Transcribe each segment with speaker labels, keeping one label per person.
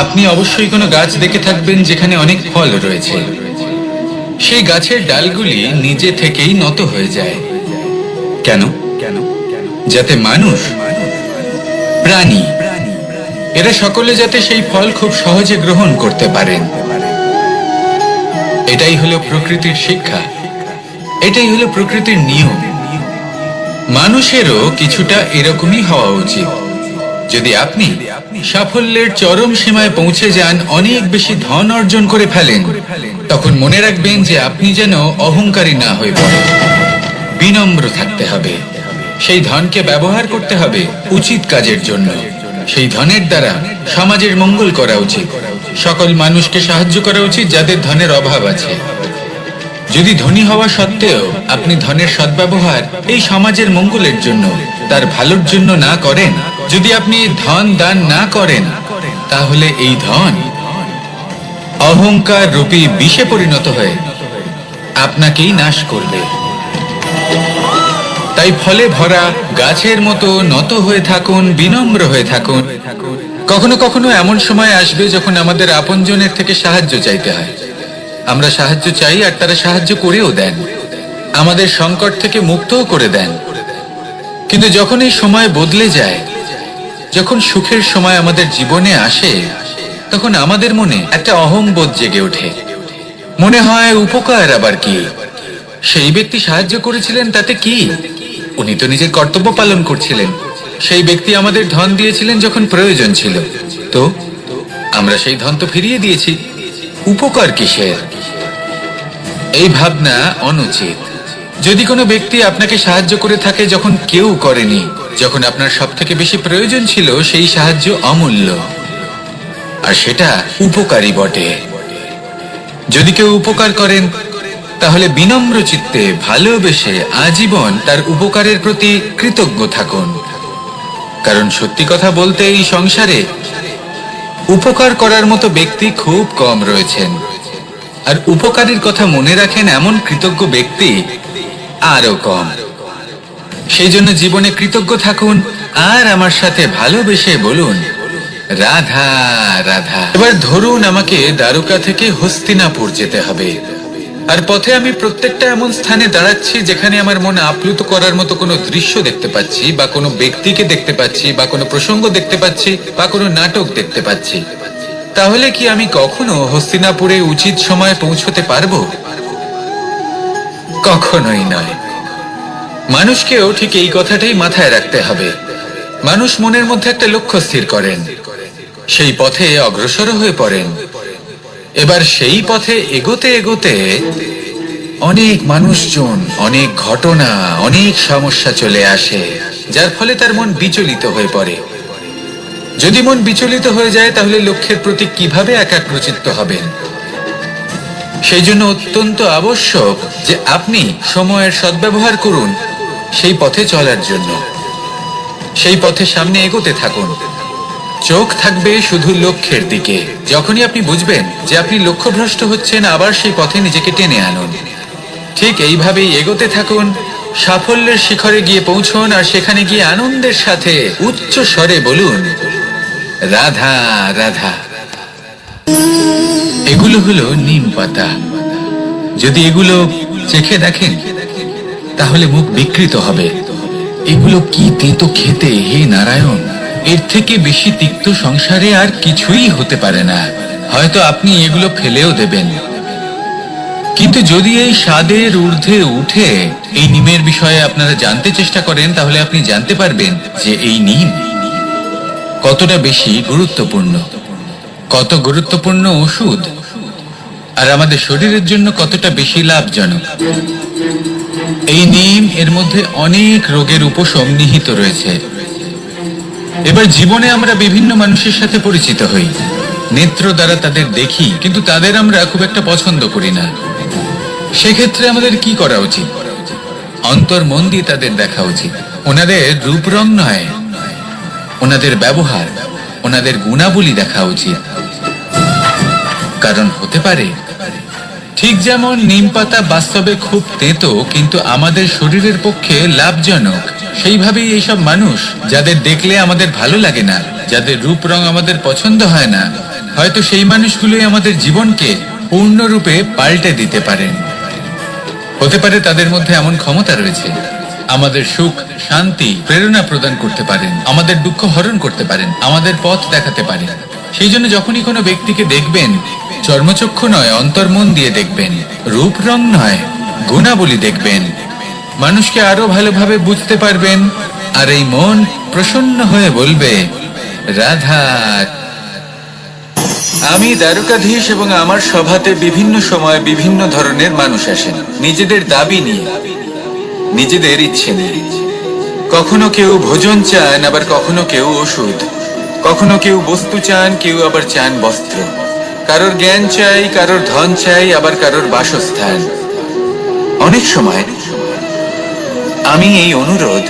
Speaker 1: আপনি অবশ্যই কোনো গাছ দেখে থাকবেন যেখানে অনেক ফল রয়েছে। সেই গাছের ডালগুলি নিজে থেকেই নত হয়ে যায়। কেন? যাতে মানুষ, প্রাণী, এরা সকলে যাতে সেই ফল খুব সহজে গ্রহণ করতে পারেন। এটাই হলো প্রকৃতির শিক্ষা, এটাই হলো প্রকৃতির নিয়ম। মানুষেরও কিছুটা এরকমই হওয়া উচিত। যদি আপনি সাফল্যের চরম সীমায় পৌঁছে যান, অনেক বেশি ধন অর্জন করে ফেলেন, তখন মনে রাখবেন যে আপনি যেন অহংকারী না হয়ে পড়েন। বিনম্র থাকতে হবে। সেই ধনকে ব্যবহার করতে হবে উচিত কাজের জন্য। সেই ধনের দ্বারা সমাজের মঙ্গল করা উচিত। সকল মানুষকে সাহায্য করা উচিত যাদের ধনের অভাব আছে। যদি ধনী হওয়া সত্ত্বেও আপনি ধনের সদ্ব্যবহার এই সমাজের মঙ্গলের জন্য, তার ভালোর জন্য না করেন, যদি আপনি ধন দান না করেন, তাহলে এই ধন অহংকার রূপী বিষে পরিণত হয়ে আপনাকেই নাশ করবে। তাই ফলে ভরা গাছের মতো নত হয়ে থাকুন, বিনম্র হয়ে থাকুন। কখনো কখনো এমন সময় আসবে যখন আমাদের আপনজনের থেকে সাহায্য চাইতে হয়। আমরা সাহায্য চাই আর তারা সাহায্য করেও দেন, আমাদের সংকট থেকে মুক্তও করে দেন। কিন্তু যখন এই সময় বদলে যায়, যখন সুখের সময় আমাদের জীবনে আসে, তখন আমাদের মনে একটা অহংবোধ জেগে ওঠে। মনে হয় উপকার আবার কি? সেই ব্যক্তি সাহায্য করেছিলেন তাতে কি? উনি তো নিজের কর্তব্য পালন করছিলেন। সেই ব্যক্তি আমাদের ধন দিয়েছিলেন যখন প্রয়োজন ছিল, তো আমরা সেই ধন তো ফিরিয়ে দিয়েছি, উপকার কিসের? এই ভাবনা অনুচিত। যদি কোনো ব্যক্তি আপনাকে সাহায্য করে থাকে যখন কেউ করেনি, যখন আপনার সব থেকে বেশি প্রয়োজন ছিল, সেই সাহায্য অমূল্য, আর সেটা উপকারী বটে। যদি কেউ উপকার করেন, তাহলে বিনম্র চিত্তে ভালোবেসে আজীবন তার উপকারের প্রতি কৃতজ্ঞ থাকুন। কারণ সত্যি কথা বলতে এই সংসারে উপকার করার মতো ব্যক্তি খুব কম রয়েছেন, আর উপকারীর কথা মনে রাখেন এমন কৃতজ্ঞ ব্যক্তি আরো কম। সেই জন্য জীবনে কৃতজ্ঞ থাকুন আর আমার সাথে ভালোবেসে বলুন, রাধা রাধা। এবার ধরুন আমাকে দ্বারকা থেকে হস্তিনাপুর যেতে হবে, আর পথে আমি প্রত্যেকটা এমন স্থানে দাঁড়াচ্ছি যেখানে আমার মনে আপ্লুত করার মতো কোনো দৃশ্য দেখতে পাচ্ছি, বা কোনো ব্যক্তিকে দেখতে পাচ্ছি, বা কোনো প্রসঙ্গ দেখতে পাচ্ছি, বা কোনো নাটক দেখতে পাচ্ছি। তাহলে কি আমি কখনো হস্তিনাপুরে উচিত সময়ে পৌঁছতে পারবো? কখনোই নয়। মানুষকেও ঠিক এই কথাটাই মাথায় রাখতে হবে। মানুষ মনের মধ্যে একটা লক্ষ্য স্থির করেন, সেই পথে অগ্রসর হয়ে পড়েন। এবার সেই পথে এগোতে এগোতে অনেক মানুষজন, অনেক ঘটনা, অনেক সমস্যা চলে আসে, যার ফলে তার মন বিচলিত হয়ে পড়ে। যদি মন বিচলিত হয়ে যায়, তাহলে লক্ষ্যের প্রতি কিভাবে একাগ্রচিত্ত হবেন? সেই জন্য অত্যন্ত আবশ্যক যে আপনি সময়ের সদ্ব্যবহার করুন সেই পথে চলার জন্য। সেই পথে সামনে এগোতে থাকুন, চোখ থাকবে শুধু লক্ষ্যের দিকে। যখনই আপনি বুঝবেন যে আপনি লক্ষ্যভ্রষ্ট হচ্ছেন, আবার সেই পথে নিজেকে টেনে আনুন। ঠিক এইভাবেই এগোতে থাকুন, সাফল্যের শিখরে গিয়ে পৌঁছুন, আর সেখানে গিয়ে আনন্দের সাথে উচ্চ স্বরে বলুন, রাধা রাধা। এগুলো হলো নিম পাতা। যদি এগুলো চেখে দেখেন, তাহলে মুখ বিকৃত হবে। এগুলো কি তেতো খেতে, হে নারায়ণ! এর থেকে বেশি তিক্ত সংসারে আর কিছুই হতে পারে না। হয়তো আপনি এগুলো ফেলেও দেবেন, কিন্তু যদি এই স্বাদের ঊর্ধ্বে উঠে এই নিমের বিষয়ে আপনারা জানতে চেষ্টা করেন, তাহলে আপনি জানতে পারবেন যে এই নিম কতটা বেশি গুরুত্বপূর্ণ, কত গুরুত্বপূর্ণ ওষুধ, আর আমাদের শরীরের জন্য কতটা বেশি লাভজনক। এই নিম, এর মধ্যে অনেক রোগের উপশম নিহিত রয়েছে। এবার জীবনে আমরা বিভিন্ন মানুষের সাথে পরিচিত হই, নেত্র দ্বারা তাদের দেখি, কিন্তু তাদের আমরা খুব একটা পছন্দ করি না। সেক্ষেত্রে আমাদের কি করা উচিত? অন্তর মন দিয়ে তাদের দেখা উচিত। ওনাদের রূপ রং নয়, ওনাদের ব্যবহার, ওনাদের গুণাবলী দেখা উচিত। কারণ হতে পারে ঠিক যেমন নিম পাতা বাস্তবে খুব তেতো কিন্তু আমাদের শরীরের পক্ষে লাভজনক, সেইভাবেই এইসব মানুষ যাদের দেখলে আমাদের ভালো লাগে না, যাদের রূপ রং আমাদের পছন্দ হয় না, হয়তো সেই মানুষগুলোই আমাদের জীবনকে পূর্ণরূপে পাল্টে দিতে পারেন। হতে পারে তাদের মধ্যে এমন ক্ষমতা রয়েছে, আমাদের সুখ, শান্তি, প্রেরণা প্রদান করতে পারেন, আমাদের দুঃখ হরণ করতে পারেন, আমাদের পথ দেখাতে পারেন। সেই জন্য যখনই কোনো ব্যক্তিকে দেখবেন, চর্মচক্ষু নয় অন্তর্মন দিয়ে দেখবেন, রূপ রং নয় গুণাবলী দেখবেন, মানুষকে আরো ভালোভাবে বুঝতে পারবেন। আর এই মন প্রসন্ন হয়ে বলবে, রাধা। আমি দ্বারকাধীশ এবং আমার সভাতে বিভিন্ন সময় বিভিন্ন ধরনের মানুষ আসেন, নিজেদের দাবি নিয়ে, নিজেদের ইচ্ছে নিয়ে। কখনো কেউ ভোজন চান, আবার কখনো কেউ ওষুধ, কখনো কেউ বস্তু চান, কেউ আবার চান বস্ত্র, কারোর জ্ঞান চাই, কারোর ধন চাই, আবার কারোর বাসস্থান। অনেক সময় আমি এই অনুরোধ,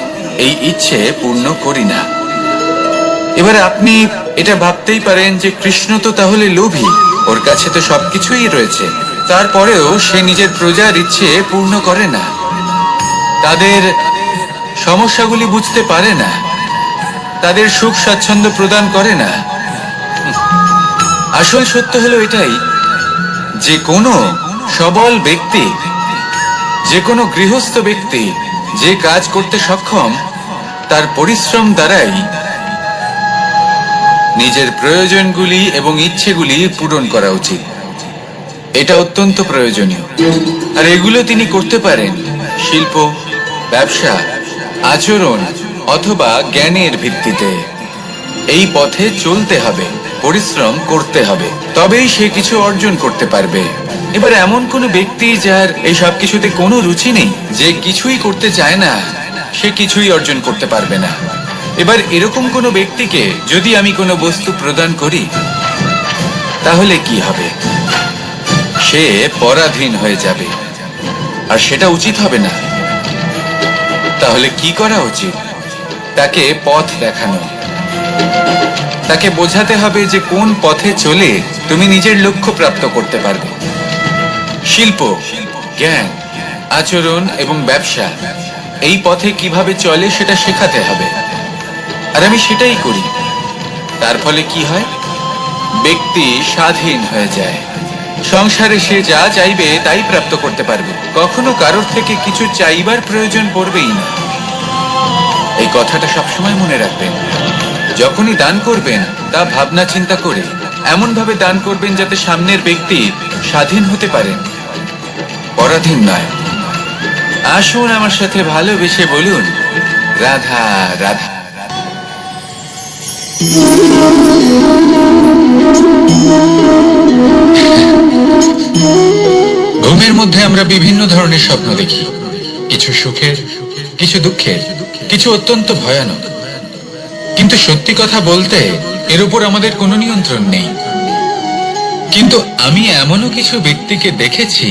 Speaker 1: এই ইচ্ছে পূর্ণ করি না। এবার আপনি এটা ভাবতেই পারেন যে কৃষ্ণ তো তাহলে লোভী, ওর কাছে তো সবকিছুই রয়েছে, তারপরেও সে নিজের প্রজার ইচ্ছে পূর্ণ করে না, তাদের সমস্যাগুলি বুঝতে পারে না, তাদের সুখ স্বাচ্ছন্দ্য প্রদান করে না। আসল সত্য হলো এটাই যে কোনো সবল ব্যক্তি, যে কোনো গৃহস্থ ব্যক্তি যে কাজ করতে সক্ষম, তার পরিশ্রম দ্বারাই নিজের প্রয়োজনগুলি এবং ইচ্ছেগুলি পূরণ করা উচিত। এটা অত্যন্ত প্রয়োজনীয়। আর এগুলো তিনি করতে পারেন শিল্প, ব্যবসা, আচরণ অথবা জ্ঞানের ভিত্তিতে। এই পথে চলতে হবে, পরিশ্রম করতে হবে, তবেই সে কিছু অর্জন করতে পারবে। এবার এমন কোনো ব্যক্তি যার এই সব কিছুতে কোনো রুচি নেই, যে কিছুই করতে চায় না, সে কিছুই অর্জন করতে পারবে না। এবার এরকম কোনো ব্যক্তিকে যদি আমি কোনো বস্তু প্রদান করি, তাহলে কি হবে? সে পরাধীন হয়ে যাবে, আর সেটা উচিত হবে না। তাহলে কি করা উচিত? তাকে পথ দেখানো, তাকে বোঝাতে হবে যে কোন পথে চলে তুমি নিজের লক্ষ্য প্রাপ্ত করতে পারবে। শিল্প, জ্ঞান, আচরণ এবং ব্যবসা, এই পথে কিভাবে চলে সেটা শেখাতে হবে। আর আমি সেটাই করি। তার ফলে কি হয়? ব্যক্তি স্বাধীন হয়ে যায়। সংসারে সে যা চাইবে তাই প্রাপ্ত করতে পারবে, কখনো কারোর থেকে কিছু চাইবার প্রয়োজন পড়বেই না। এই কথাটা সবসময় মনে রাখবেন। যখনই দান করবেন তা ভাবনা চিন্তা করে এমন ভাবে দান করবেন যাতে সামনের ব্যক্তি স্বাধীন হতে পারেন, পরাধীন নয়। আসুন আমার সাথে ভালোবেসে বলুন, রাধা রাধা। ঘুমের মধ্যে আমরা বিভিন্ন ধরনের স্বপ্ন দেখি, কিছু সুখের, কিছু দুঃখের, কিছু অত্যন্ত ভয়ানক। কিন্তু সত্যি কথা বলতে এর উপর আমাদের কোনো নিয়ন্ত্রণ নেই। কিন্তু আমি এমনও কিছু ব্যক্তিকে দেখেছি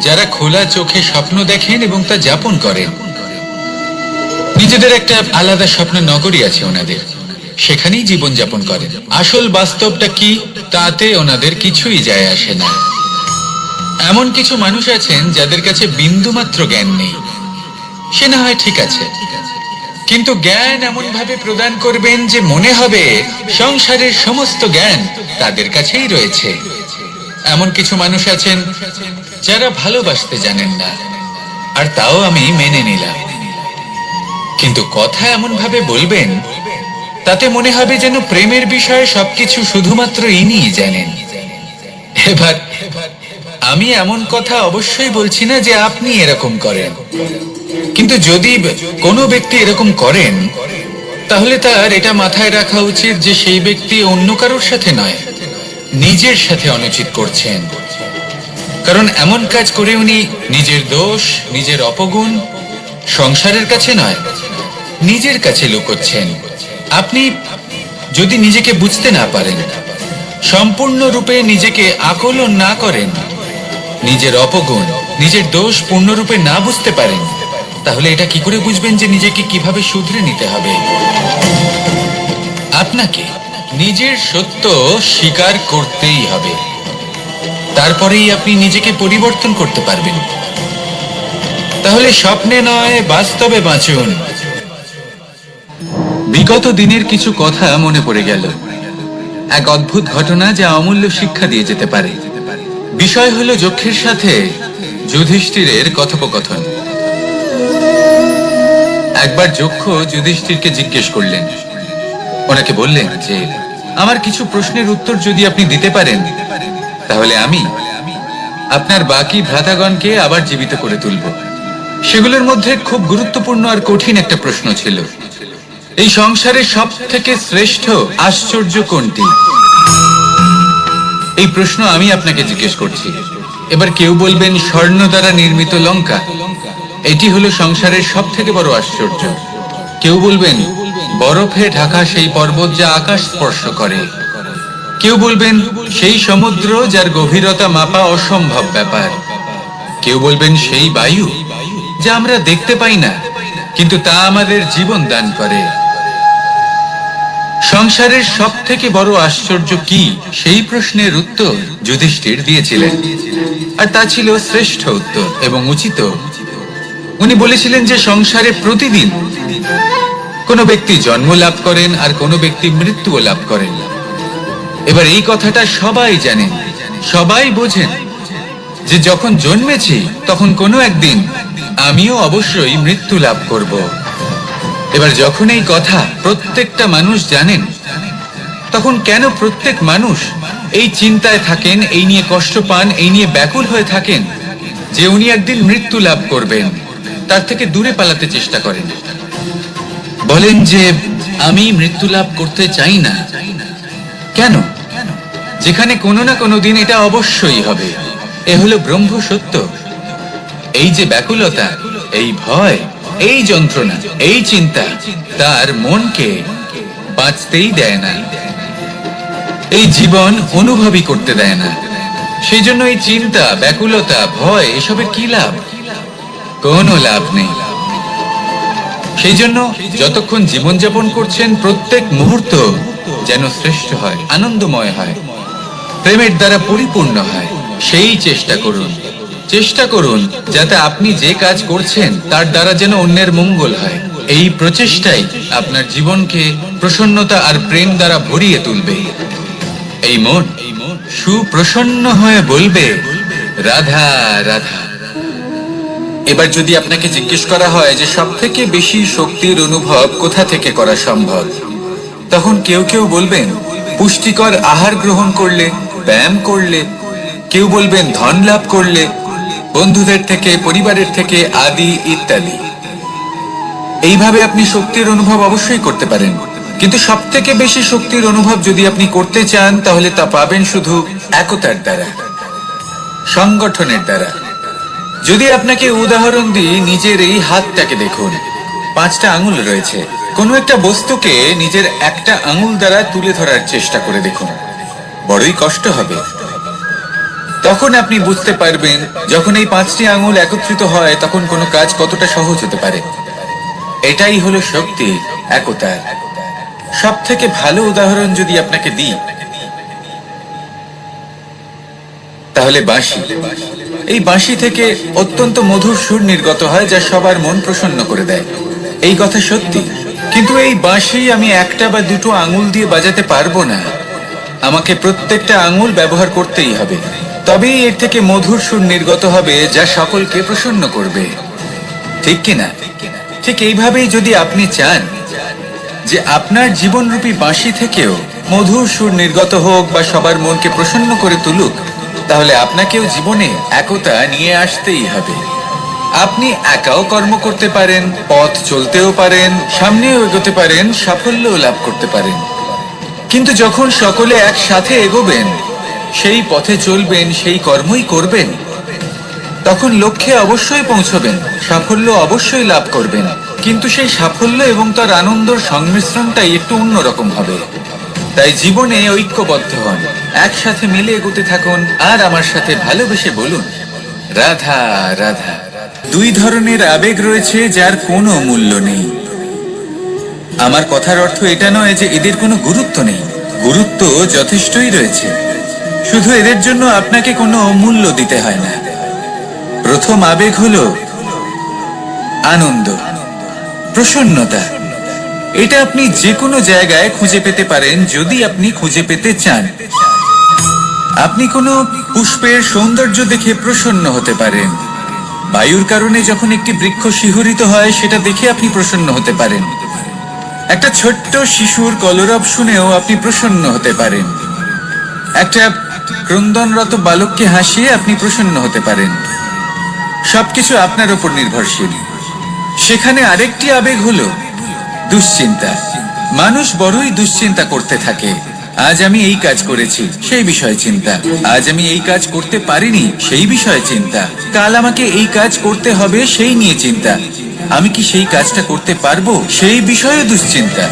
Speaker 1: যারা খোলা চোখে স্বপ্ন দেখেন এবং তা যাপন করেন। নিজেদের একটা আলাদা স্বপ্ন নগরী আছে ওনাদের, সেখানেই জীবন যাপন করেন। আসল বাস্তবটা কি তাতে ওনাদের কিছুই যায় আসে না। এমন কিছু মানুষ আছেন যাদের কাছে বিন্দুমাত্র জ্ঞান নেই। সে না হয় ঠিক আছে, কিন্তু জ্ঞান এমন ভাবে প্রদান করবেন যে মনে হবে সংসারের সমস্ত জ্ঞান তাদের কাছেই রয়েছে। এমন কিছু মানুষ আছেন যারা ভালোবাসতে জানেন না, আর তাও আমি মেনে নিলাম। কিন্তু কথা এমন ভাবে বলবেন তাতে মনে হবে যেন প্রেমের বিষয়ে সবকিছু শুধুমাত্র ইনিই জানেন। এবার আমি এমন কথা অবশ্যই বলছি না যে আপনি এরকম করেন, কিন্তু যদি কোনো ব্যক্তি এরকম করেন তাহলে তার এটা মাথায় রাখা উচিত যে সেই ব্যক্তি অন্য কারোর সাথে নয়, নিজের সাথে অনুচিত করছেন। কারণ এমন কাজ করে উনি নিজের দোষ, নিজের অপগুণ সংসারের কাছে নয়, নিজের কাছে লুকোচ্ছেন। আপনি যদি নিজেকে বুঝতে না পারেন, সম্পূর্ণরূপে নিজেকে আকলন না করেন, নিজের অপগুণ, নিজের দোষ পূর্ণরূপে না বুঝতে পারেন, তাহলে এটা কি করে বুঝবেন যে নিজেকে কিভাবে শুধরে নিতে হবে? আপনাকে নিজের সত্য স্বীকার করতেই হবে। তারপরেই আপনি নিজেকে পরিবর্তন করতে পারবেন। তাহলে স্বপ্নে নয়, বাস্তবে বাঁচুন। বিগত দিনের কিছু কথা মনে পড়ে গেল, এক অদ্ভুত ঘটনা যা অমূল্য শিক্ষা দিয়ে যেতে পারে। বিষয় হলো যক্ষের সাথে যুধিষ্ঠিরের কথোপকথন। একবার যক্ষ যুধিষ্ঠিরকে জিজ্ঞেস করলেন, ওনাকে বললেন যে আমার কিছু প্রশ্নের উত্তর যদি আপনি দিতে পারেন তাহলে আমি আপনার বাকি ভ্রাতাগণকে আবার জীবিত করে তুলব। সেগুলোর মধ্যে খুব গুরুত্বপূর্ণ আর কঠিন একটা প্রশ্ন ছিল, এই সংসারের সব থেকে শ্রেষ্ঠ আশ্চর্য কোনটি? এই প্রশ্ন আমি আপনাকে জিজ্ঞেস করছি। এবার কেউ বলবেন স্বর্ণ দ্বারা নির্মিত লঙ্কা, এটি হলো সংসারের সব থেকে বড় আশ্চর্য। কেউ বলবেন বরফে ঢাকা সেই পর্বত যা আকাশ স্পর্শ করে। কেউ বলবেন সেই সমুদ্র যার গভীরতা মাপা অসম্ভব ব্যাপার। কেউ বলবেন সেই বায়ু যা আমরা দেখতে পাই না কিন্তু তা আমাদের জীবন দান করে। সংসারের সব থেকে বড় আশ্চর্য কি, সেই প্রশ্নের উত্তর যুধিষ্ঠির দিয়েছিলেন, আর তা ছিল শ্রেষ্ঠ উত্তর এবং উচিত। উনি বলেছিলেন যে সংসারে প্রতিদিন কোনো ব্যক্তি জন্ম লাভ করেন আর কোনো ব্যক্তি মৃত্যুও লাভ করেন। এবার এই কথাটা সবাই জানেন, সবাই বোঝেন যে যখন জন্মেছি তখন কোনো একদিন আমিও অবশ্যই মৃত্যু লাভ করব। এবার যখন এই কথা প্রত্যেকটা মানুষ জানেন, তখন কেন প্রত্যেক মানুষ এই চিন্তায় থাকেন, এই নিয়ে কষ্ট পান, এই নিয়ে ব্যাকুল হয়ে থাকেন যে উনি একদিন মৃত্যু লাভ করবেন, তার থেকে দূরে পালাতে চেষ্টা করেন। বলেন যে আমি মৃত্যু লাভ করতে চাই না। কেন? যেখানে কোনো না কোনো দিন এটা অবশ্যই হবে। এ হলো ব্রহ্ম সত্য। এই যে ব্যাকুলতা, এই ভয়, এই যন্ত্রণা, এই চিন্তা তার মনকে বাঁচতেই দেয় না, এই জীবন অনুভবই করতে দেয় না। সেই জন্য এই চিন্তা, ব্যাকুলতা, ভয়, এসবের কি লাভ? কোনো লাভ নেই। সেই জন্য যতক্ষণ জীবনযাপন করছেন প্রত্যেক মুহূর্ত যেন শ্রেষ্ঠ হয়, আনন্দময় হয়, প্রেমের দ্বারা পরিপূর্ণ হয়, সেই চেষ্টা করুন। চেষ্টা করুন যাতে আপনি যে কাজ করছেন তার দ্বারা যেন অন্যের মঙ্গল হয়। এই প্রচেষ্টাই আপনার জীবনকে প্রসন্নতা আর প্রেম দ্বারা ভরিয়ে তুলবে। এই মন সুপ্রসন্ন হয়ে বলবে রাধা রাধা। এবার যদি আপনাকে জিজ্ঞেস করা হয় যে সব থেকে বেশি শক্তির অনুভব কোথা থেকে করা সম্ভব, তখন কেউ কেউ বলবেন পুষ্টিকর আহার গ্রহণ করলে, ব্যায়াম করলে। কেউ বলবেন ধন লাভ করলে, বন্ধুদের থেকে, পরিবারের থেকে, আদি ইত্যাদি। এইভাবে আপনি শক্তির অনুভব অবশ্যই করতে পারেন, কিন্তু সব থেকে বেশি শক্তির অনুভব যদি আপনি করতে চান তাহলে তা পাবেন শুধু একতার দ্বারা, সংগঠনের দ্বারা। যদি আপনাকে উদাহরণ দিই, নিজের এই হাতটাকে দেখুন, 5টা আঙুল রয়েছে। কোনো একটা বস্তুকে নিজের একটা আঙুল দ্বারা তুলে ধরার চেষ্টা করে দেখুন, বড়ই কষ্ট হবে। তখন আপনি বুঝতে পারবেন যখন এই 5টি আঙুল একত্রিত হয় তখন কোনো কাজ কতটা সহজ হতে পারে। এটাই হলো শক্তি, একতার। সব থেকে ভালো উদাহরণ যদি আপনাকে দিই তাহলে বাঁশি। এই বাঁশি থেকে অত্যন্ত মধুর সুর নির্গত হয় যা সবার মন প্রসন্ন করে দেয়। এই কথা সত্যি, কিন্তু এই বাঁশি আমি একটা বা দুটো আঙুল দিয়ে বাজাতে পারবো না। আমাকে প্রত্যেকটা আঙুল ব্যবহার করতেই হবে, তবেই এর থেকে মধুর সুর নির্গত হবে যা সকলকে প্রসন্ন করবে। ঠিক কিনা? ঠিক এইভাবেই যদি আপনি চান যে আপনার জীবনরূপী বাঁশি থেকেও মধুর সুর নির্গত হোক বা সবার মনকে প্রসন্ন করে তুলুক, তাহলে আপনাকেও জীবনে একতা নিয়ে আসতেই হবে। আপনি একাও কর্ম করতে পারেন, পথ চলতেও পারেন, সামনেও এগোতে পারেন, সাফল্যও লাভ করতে পারেন। কিন্তু যখন সকলে একসাথে এগোবেন, সেই পথে চলবেন, সেই কর্মই করবেন, তখন লক্ষ্যে অবশ্যই পৌঁছবেন, সাফল্য অবশ্যই লাভ করবেন। কিন্তু সেই সাফল্য এবং তার আনন্দের সংমিশ্রণটাই একটু অন্যরকম হবে। তাই জীবনে ঐক্যবদ্ধ হন, একসাথে মিলে এগোতে থাকুন, আর আমার সাথে ভালোবেসে বলুন রাধা রাধা। 2 ধরনের আবেগ রয়েছে যার কোনো মূল্য নেই। আমার কথার অর্থ এটা নয় যে এদের কোনো গুরুত্ব নেই, গুরুত্ব যথেষ্টই রয়েছে। শুধু এদের জন্য আপনাকে কোনো মূল্য দিতে হয় না। প্রথম আবেগ হলো আনন্দ, প্রসন্নতা। এটা আপনি যে কোনো জায়গায় খুঁজে পেতে পারেন যদি আপনি খুঁজে পেতে চান। আপনি কোনো পুষ্পের সৌন্দর্য দেখে প্রসন্ন হতে পারেন। বায়ুর কারণে যখন একটি বৃক্ষ শিহরিত হয় সেটা দেখে আপনি প্রসন্ন হতে পারেন। একটা ছোট্ট শিশুর কলরব শুনেও আপনি প্রসন্ন হতে পারেন। একটা ক্রন্দনরত বালককে হাসিয়ে আপনি প্রসন্ন হতে পারেন। সবকিছু আপনার উপর নির্ভরশীল। সেখানে আরেকটি আবেগ হলো দুশ্চিন্তা। মানুষ বড়ই দুশ্চিন্তা করতে থাকে। আজ আমি এই কাজ করেছি, সেই বিষয়ে চিন্তা। আজ আমি এই কাজ করতে পারিনি, সেই বিষয়ে চিন্তা। কাল আমাকে এই কাজ করতে হবে, সেই নিয়ে চিন্তা। আমি কি সেই কাজটা করতে পারবো, সেই বিষয়ে দুশ্চিন্তা।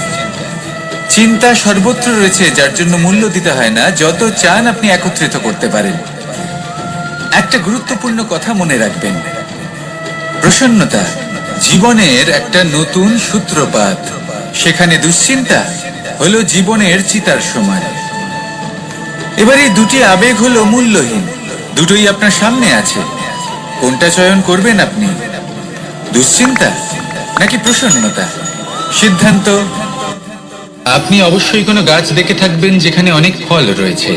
Speaker 1: চিন্তা সর্বত্র রয়েছে, যার জন্য মূল্য দিতে হয় না। যত চান আপনি একত্রিত করতে পারেন। একটা গুরুত্বপূর্ণ কথা মনে রাখবেন, প্রসন্নতা জীবনের একটা নতুন সূত্রপাত। সেখানে দুশ্চিন্তা হলো জীবনের চিতার সময়। এবার এই দুটি আবেগ হলো মূল্যহীন, দুটোই আপনার সামনে আছে। কোনটা চয়ন করবেন আপনি, দুশ্চিন্তা নাকি প্রসন্নতা? সিদ্ধান্ত। আপনি অবশ্যই কোনো গাছ দেখে থাকবেন যেখানে অনেক ফল রয়েছে।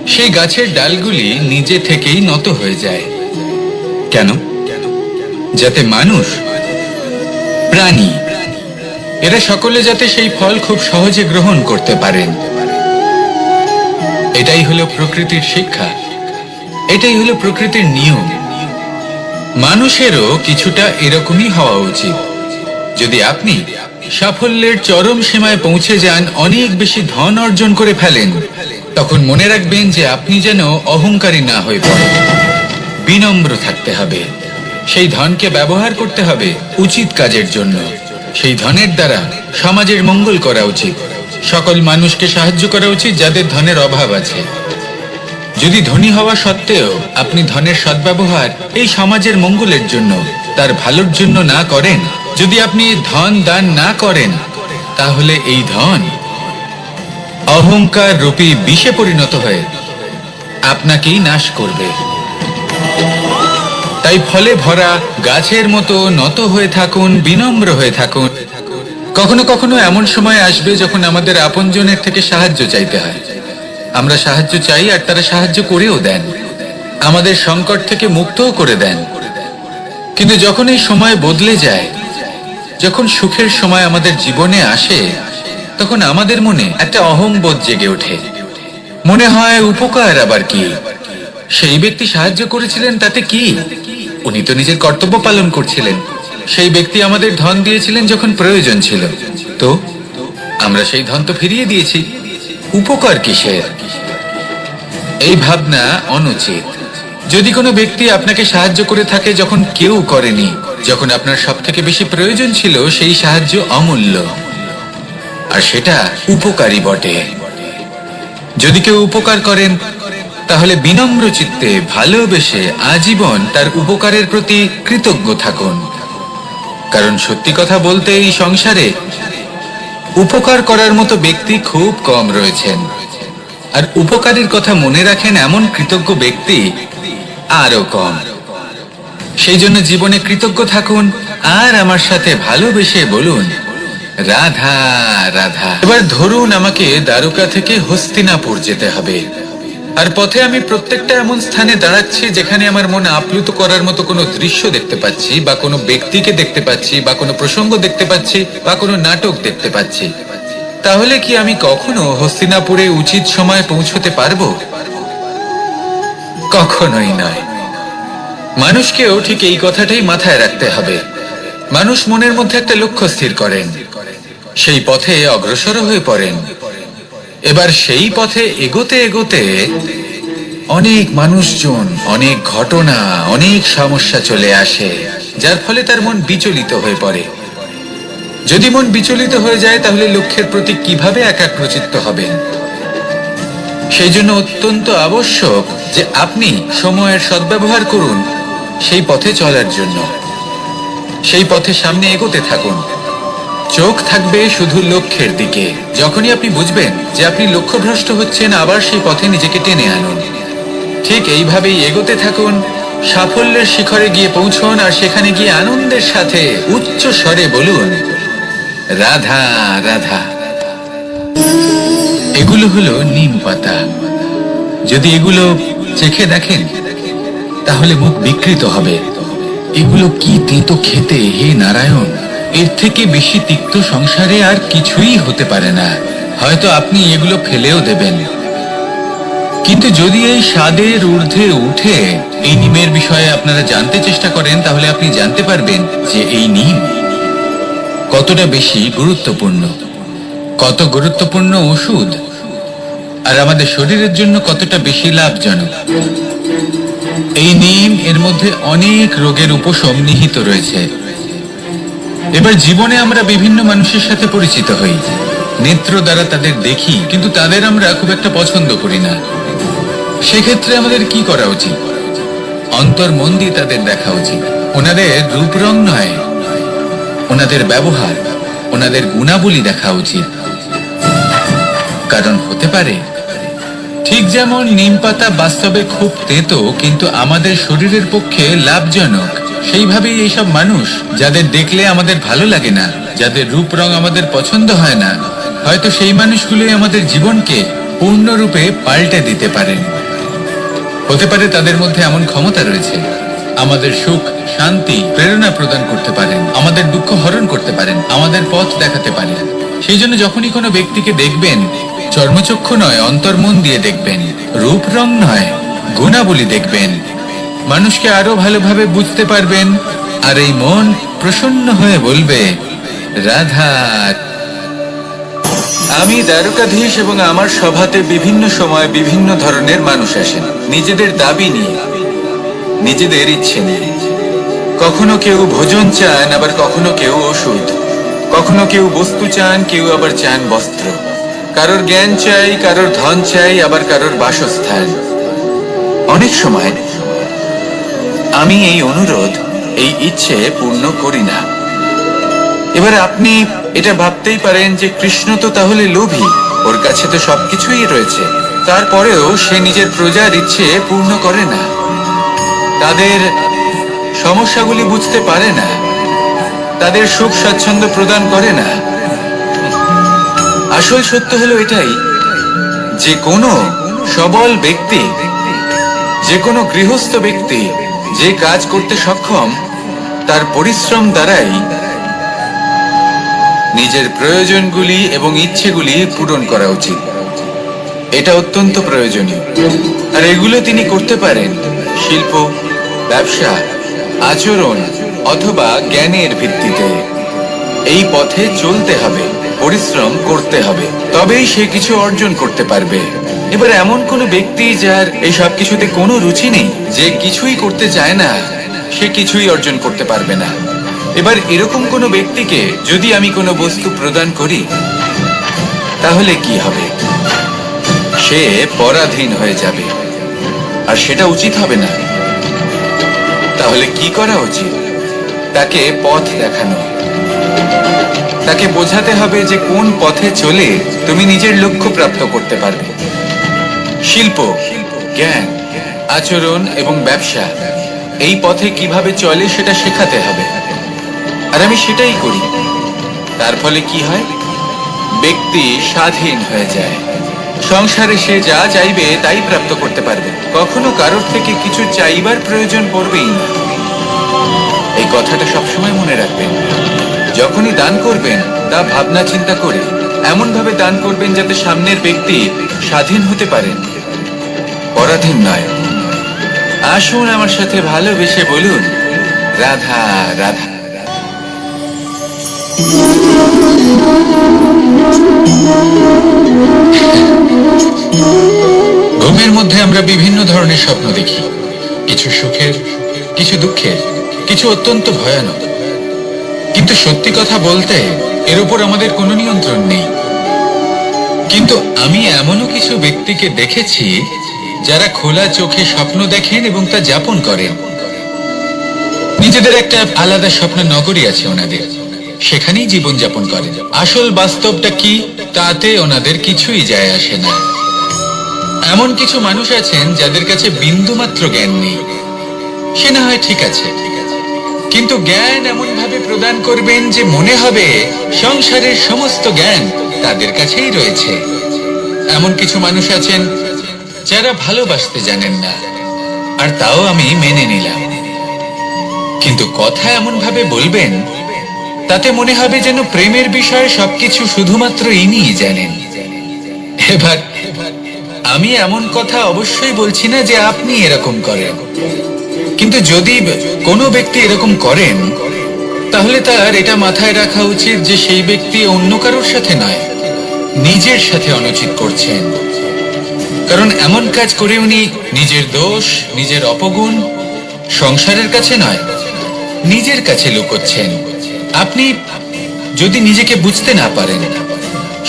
Speaker 1: সেই গাছের ডালগুলি নিজে থেকেই নত হয়ে যায়। কেন? যাতে মানুষ, প্রাণী, এরা সকলে যাতে সেই ফল খুব সহজে গ্রহণ করতে পারেন। এটাই হলো প্রকৃতির শিক্ষা, এটাই হলো প্রকৃতির নিয়ম। মানুষেরও কিছুটা এরকমই হওয়া উচিত। যদি আপনি সাফল্যের চরম সীমায় পৌঁছে যান, অনেক বেশি ধন অর্জন করে ফেলেন, তখন মনে রাখবেন যে আপনি যেন অহংকারী না হয়ে পড়েন। বিনম্র থাকতে হবে। সেই ধনকে ব্যবহার করতে হবে উচিত কাজের জন্য। সেই ধনের দ্বারা সমাজের মঙ্গল করা উচিত। সকল মানুষকে সাহায্য করা উচিত যাদের ধনের অভাব আছে। যদি ধনী হওয়া সত্ত্বেও আপনি ধনের সদ্ব্যবহার এই সমাজের মঙ্গলের জন্য, তার ভালোর জন্য না করেন, যদি আপনি ধন দান না করেন, তাহলে এই ধন অহংকার রূপী বিষে পরিণত হয়ে আপনাকেই নাশ করবে। তাই ফলে ভরা গাছের মতো নত হয়ে থাকুন, বিনম্র হয়ে থাকুন। কখনো কখনো এমন সময় আসবে যখন আমাদের আপনজনের থেকে সাহায্য চাইতে হয়। আমরা সাহায্য চাই আর তারা সাহায্য করেও দেন, আমাদের সংকট থেকে মুক্তও করে দেন। কিন্তু যখন এই সময় বদলে যায়, যখন সুখের সময় আমাদের জীবনে আসে, তখন আমাদের মনে একটা অহংবোধ জেগে ওঠে। মনে হয় উপকার আবার কি, সেই ব্যক্তি সাহায্য করেছিলেন তাতে কি, উনি তো নিজের কর্তব্য পালন করছিলেন। সেই ব্যক্তি আমাদের ধন দিয়েছিলেন যখন প্রয়োজন ছিল, তো আমরা সেই ধন তো ফিরিয়ে দিয়েছি, উপকার কিসের? এই ভাবনা অনুচিত। যদি কোনো ব্যক্তি আপনাকে সাহায্য করে থাকে যখন কেউ করেনি, যখন আপনার সব থেকে বেশি প্রয়োজন ছিল, সেই সাহায্য অমূল্য, আর সেটা উপকারী বটে। যদি কেউ উপকার করেন, তাহলে বিনম্র চিত্তে ভালোবেসে আজীবন তার উপকারের প্রতি কৃতজ্ঞ থাকুন। কারণ সত্যি কথা বলতে এই সংসারে উপকার করার মতো ব্যক্তি খুব কম রয়েছেন, আর উপকারের কথা মনে রাখেন এমন কৃতজ্ঞ ব্যক্তি আরো কম। সেই জন্য জীবনে কৃতজ্ঞ থাকুন আর আমার সাথে ভালোবেসে বলুন, রাধা রাধা। এবার ধরুন আমাকে দ্বারকা থেকে হস্তিনাপুর যেতে হবে, আর পথে আমি প্রত্যেকটা এমন স্থানে দাঁড়াচ্ছি যেখানে আমার মনে আপ্লুত করার মতো কোনো দৃশ্য দেখতে পাচ্ছি, বা কোনো ব্যক্তিকে দেখতে পাচ্ছি, বা কোনো প্রসঙ্গ দেখতে পাচ্ছি, বা কোনো নাটক দেখতে পাচ্ছি। তাহলে কি আমি কখনো হস্তিনাপুরে উচিত সময়ে পৌঁছতে পারবো? কখনোই নয়। মানুষকেও ঠিক এই কথাটাই মাথায় রাখতে হবে। মানুষ মনের মধ্যে একটা লক্ষ্য স্থির করেন, সেই পথে অগ্রসর হয়ে পড়েন। এবার সেই পথে এগোতে এগোতে অনেক মানুষজন, অনেক ঘটনা, অনেক সমস্যা চলে আসে, যার ফলে তার মন বিচলিত হয়ে পড়ে। যদি মন বিচলিত হয়ে যায়, তাহলে লক্ষ্যের প্রতি কিভাবে একাগ্রচিত্ত হবেন? সেই জন্য অত্যন্ত আবশ্যক যে আপনি সময়ের সদ্ব্যবহার করুন সেই পথে চলার জন্য। সেই পথে সামনে এগোতে থাকুন, চোখ থাকবে শুধু লক্ষ্যের দিকে। যখনই আপনি বুঝবেন যে আপনি লক্ষ্যভ্রষ্ট হচ্ছেন, আবার সেই পথে নিজেকে টেনে আনুন। ঠিক এইভাবেই এগোতে থাকুন, সাফল্যের শিখরে গিয়ে পৌঁছন, আর সেখানে গিয়ে আনন্দের সাথে উচ্চ স্বরে বলুন, রাধা রাধা। এগুলো হলো নিম পাতা। যদি এগুলো চেখে দেখেন তাহলে মুখ বিকৃত হবে। এগুলো কি তেতো খেতে, হে নারায়ণ! এর থেকে বেশি তিক্ত সংসারে আর কিছুই হতে পারে না। হয়তো আপনি এগুলো ফেলেও দেবেন, কিন্তু যদি এই স্বাদের ঊর্ধ্বে উঠে এই নিমের বিষয়ে আপনারা জানতে চেষ্টা করেন, তাহলে আপনি জানতে পারবেন যে এই নিম কতটা বেশি গুরুত্বপূর্ণ, কত গুরুত্বপূর্ণ ওষুধ, আর আমাদের শরীরের জন্য কতটা বেশি লাভজনক। এই নিম, এর মধ্যে অনেক রোগের উপশম নিহিত রয়েছে। এবার জীবনে আমরা বিভিন্ন মানুষের সাথে পরিচিত হই, নেত্র দ্বারা তাদের দেখি, কিন্তু তাদের আমরা খুব একটা পছন্দ করি না। সেক্ষেত্রে আমাদের কি করা উচিত? অন্তর মন দিয়ে তাদের দেখা উচিত। ওনাদের রূপ রং নয়, ওনাদের ব্যবহার, ওনাদের গুণাবলী দেখা উচিত। কারণ হতে পারে ঠিক যেমন নিম পাতা বাস্তবে খুব তেতো কিন্তু আমাদের শরীরের পক্ষে লাভজনক, সেইভাবেই এইসব মানুষ যাদের দেখলে আমাদের ভালো লাগে না, যাদের রূপ রং আমাদের পছন্দ হয় না, হয়তো সেই মানুষগুলোই আমাদের জীবনকে পূর্ণরূপে পাল্টে দিতে পারেন। হতে পারে তাদের মধ্যে এমন ক্ষমতা রয়েছে, আমাদের সুখ, শান্তি, প্রেরণা প্রদান করতে পারেন, আমাদের দুঃখ হরণ করতে পারেন, আমাদের পথ দেখাতে পারেন। সেই জন্য যখনই কোনো ব্যক্তিকে দেখবেন, চর্মচক্ষু নয়, অন্তর্মন দিয়ে দেখবেন, রূপ রং নয়, গুণাবলী দেখবেন। মানুষকে আরো ভালোভাবে বুঝতে পারবেন, আর এই মন প্রসন্ন হয়ে বলবে, রাধা। আমি দ্বারকাধীশ এবং আমার সভাতে বিভিন্ন সময় বিভিন্ন ধরনের মানুষ আসেন, নিজেদের দাবি নিয়ে, নিজেদের ইচ্ছে নিয়ে। কখনো কেউ ভোজন চান, আবার কখনো কেউ ওষুধ, কখনো কেউ বস্তু চান, কেউ আবার চান বস্ত্র। কারোর জ্ঞান চাই, কারোর ধন চাই, আবার কারোর বাসস্থান। অনেক সময় আমি এই অনুরোধ, এই ইচ্ছে পূর্ণ করি না। এবার আপনি এটা ভাবতেই পারেন যে কৃষ্ণ তো তাহলে লোভী, ওর কাছে তো সবকিছুই রয়েছে, তারপরেও সে নিজের প্রজার ইচ্ছে পূর্ণ করে না, তাদের সমস্যাগুলি বুঝতে পারে না, তাদের সুখ স্বাচ্ছন্দ্য প্রদান করে না। আসল সত্য হলো এটাই যে কোনো সবল ব্যক্তি, যে কোনো গৃহস্থ ব্যক্তি যে কাজ করতে সক্ষম, তার পরিশ্রম দ্বারাই নিজের প্রয়োজনগুলি এবং ইচ্ছেগুলি পূরণ করা উচিত। এটা অত্যন্ত প্রয়োজনীয়, আর এগুলো তিনি করতে পারেন শিল্প, ব্যবসা, আচরণ অথবা জ্ঞানের ভিত্তিতে। এই পথে চলতে হবে, পরিশ্রম করতে হবে, তবেই সে কিছু অর্জন করতে পারবে। এবার এমন কোনো ব্যক্তি যার এই সব কিছুতে কোনো রুচি নেই, যে কিছুই করতে চায় না, সে কিছুই অর্জন করতে পারবে না। এবার এরকম কোনো ব্যক্তিকে যদি আমি কোনো বস্তু প্রদান করি, তাহলে কি হবে? সে পরাধীন হয়ে যাবে, আর সেটা উচিত হবে না। তাহলে কি করা উচিত? তাকে পথ দেখানো, তাকে বোঝাতে হবে যে কোন পথে চলে তুমি নিজের লক্ষ্য প্রাপ্ত করতে পারবে। শিল্প, জ্ঞান, আচরণ এবং ব্যবসা, এই পথে কিভাবে চলে সেটা শেখাতে হবে, আর আমি সেটাই করি। তার ফলে কি হয়? ব্যক্তি স্বাধীন হয়ে যায়। সংসারে সে যা চাইবে তাই প্রাপ্ত করতে পারবে, কখনো কারোর থেকে কিছু চাইবার প্রয়োজন পড়বেই না। এই কথাটা সবসময় মনে রাখবেন। যখনই দান করবেন, তা ভাবনা চিন্তা করে এমন ভাবে দান করবেন যাতে সামনের ব্যক্তি স্বাধীন হতে পারেন, পরাধীন নয়। আসুন আমার সাথে ভালোবেসে বলুন, রাধা রাধা। ঘুমের মধ্যে আমরা বিভিন্ন ধরনের স্বপ্ন দেখি, কিছু সুখের, কিছু দুঃখের, কিছু অত্যন্ত ভয়ানক। কিন্তু সত্যি কথা বলতে এর উপর আমাদের কোনো নিয়ন্ত্রণ নেই। কিন্তু আমি এমনও কিছু ব্যক্তিকে দেখেছি যারা খোলা চোখে স্বপ্ন দেখেন এবং তা যাপন করেন। নিজেদের একটা আলাদা স্বপ্ন নগরী আছে ওনাদের। সেখানেই জীবনযাপন করেন। আসল বাস্তবটা কি তাতে ওনাদের কিছুই যায় আসে না। এমন কিছু মানুষ আছেন যাদের কাছে বিন্দুমাত্র জ্ঞান নেই। সে না হয় ঠিক আছে, কিন্তু জ্ঞান এমন ভাবে প্রদান করবেন যে মনে হবে সংসারের সমস্ত জ্ঞান তাদের কাছেই রয়েছে। এমন কিছু মানুষ আছেন যারা ভালোবাসতে জানেন না, আর তাও আমি মেনে নিলাম, কিন্তু কথা এমন ভাবে বলবেন তাতে মনে হবে যেন প্রেমের বিষয়ে সবকিছু শুধুমাত্র ইনিই জানেন। এবার আমি এমন কথা অবশ্যই বলছি না যে আপনি এরকম করেন, কিন্তু যদি কোনো ব্যক্তি এরকম করেন তাহলে তার এটা মাথায় রাখা উচিত যে সেই ব্যক্তি অন্য কারোর সাথে নয়, নিজের সাথে অনুচিত করছেন। কারণ এমন কাজ করে উনি নিজের দোষ, নিজের অপগুণ সংসারের কাছে নয়, নিজের কাছে লুকোচ্ছেন। আপনি যদি নিজেকে বুঝতে না পারেন,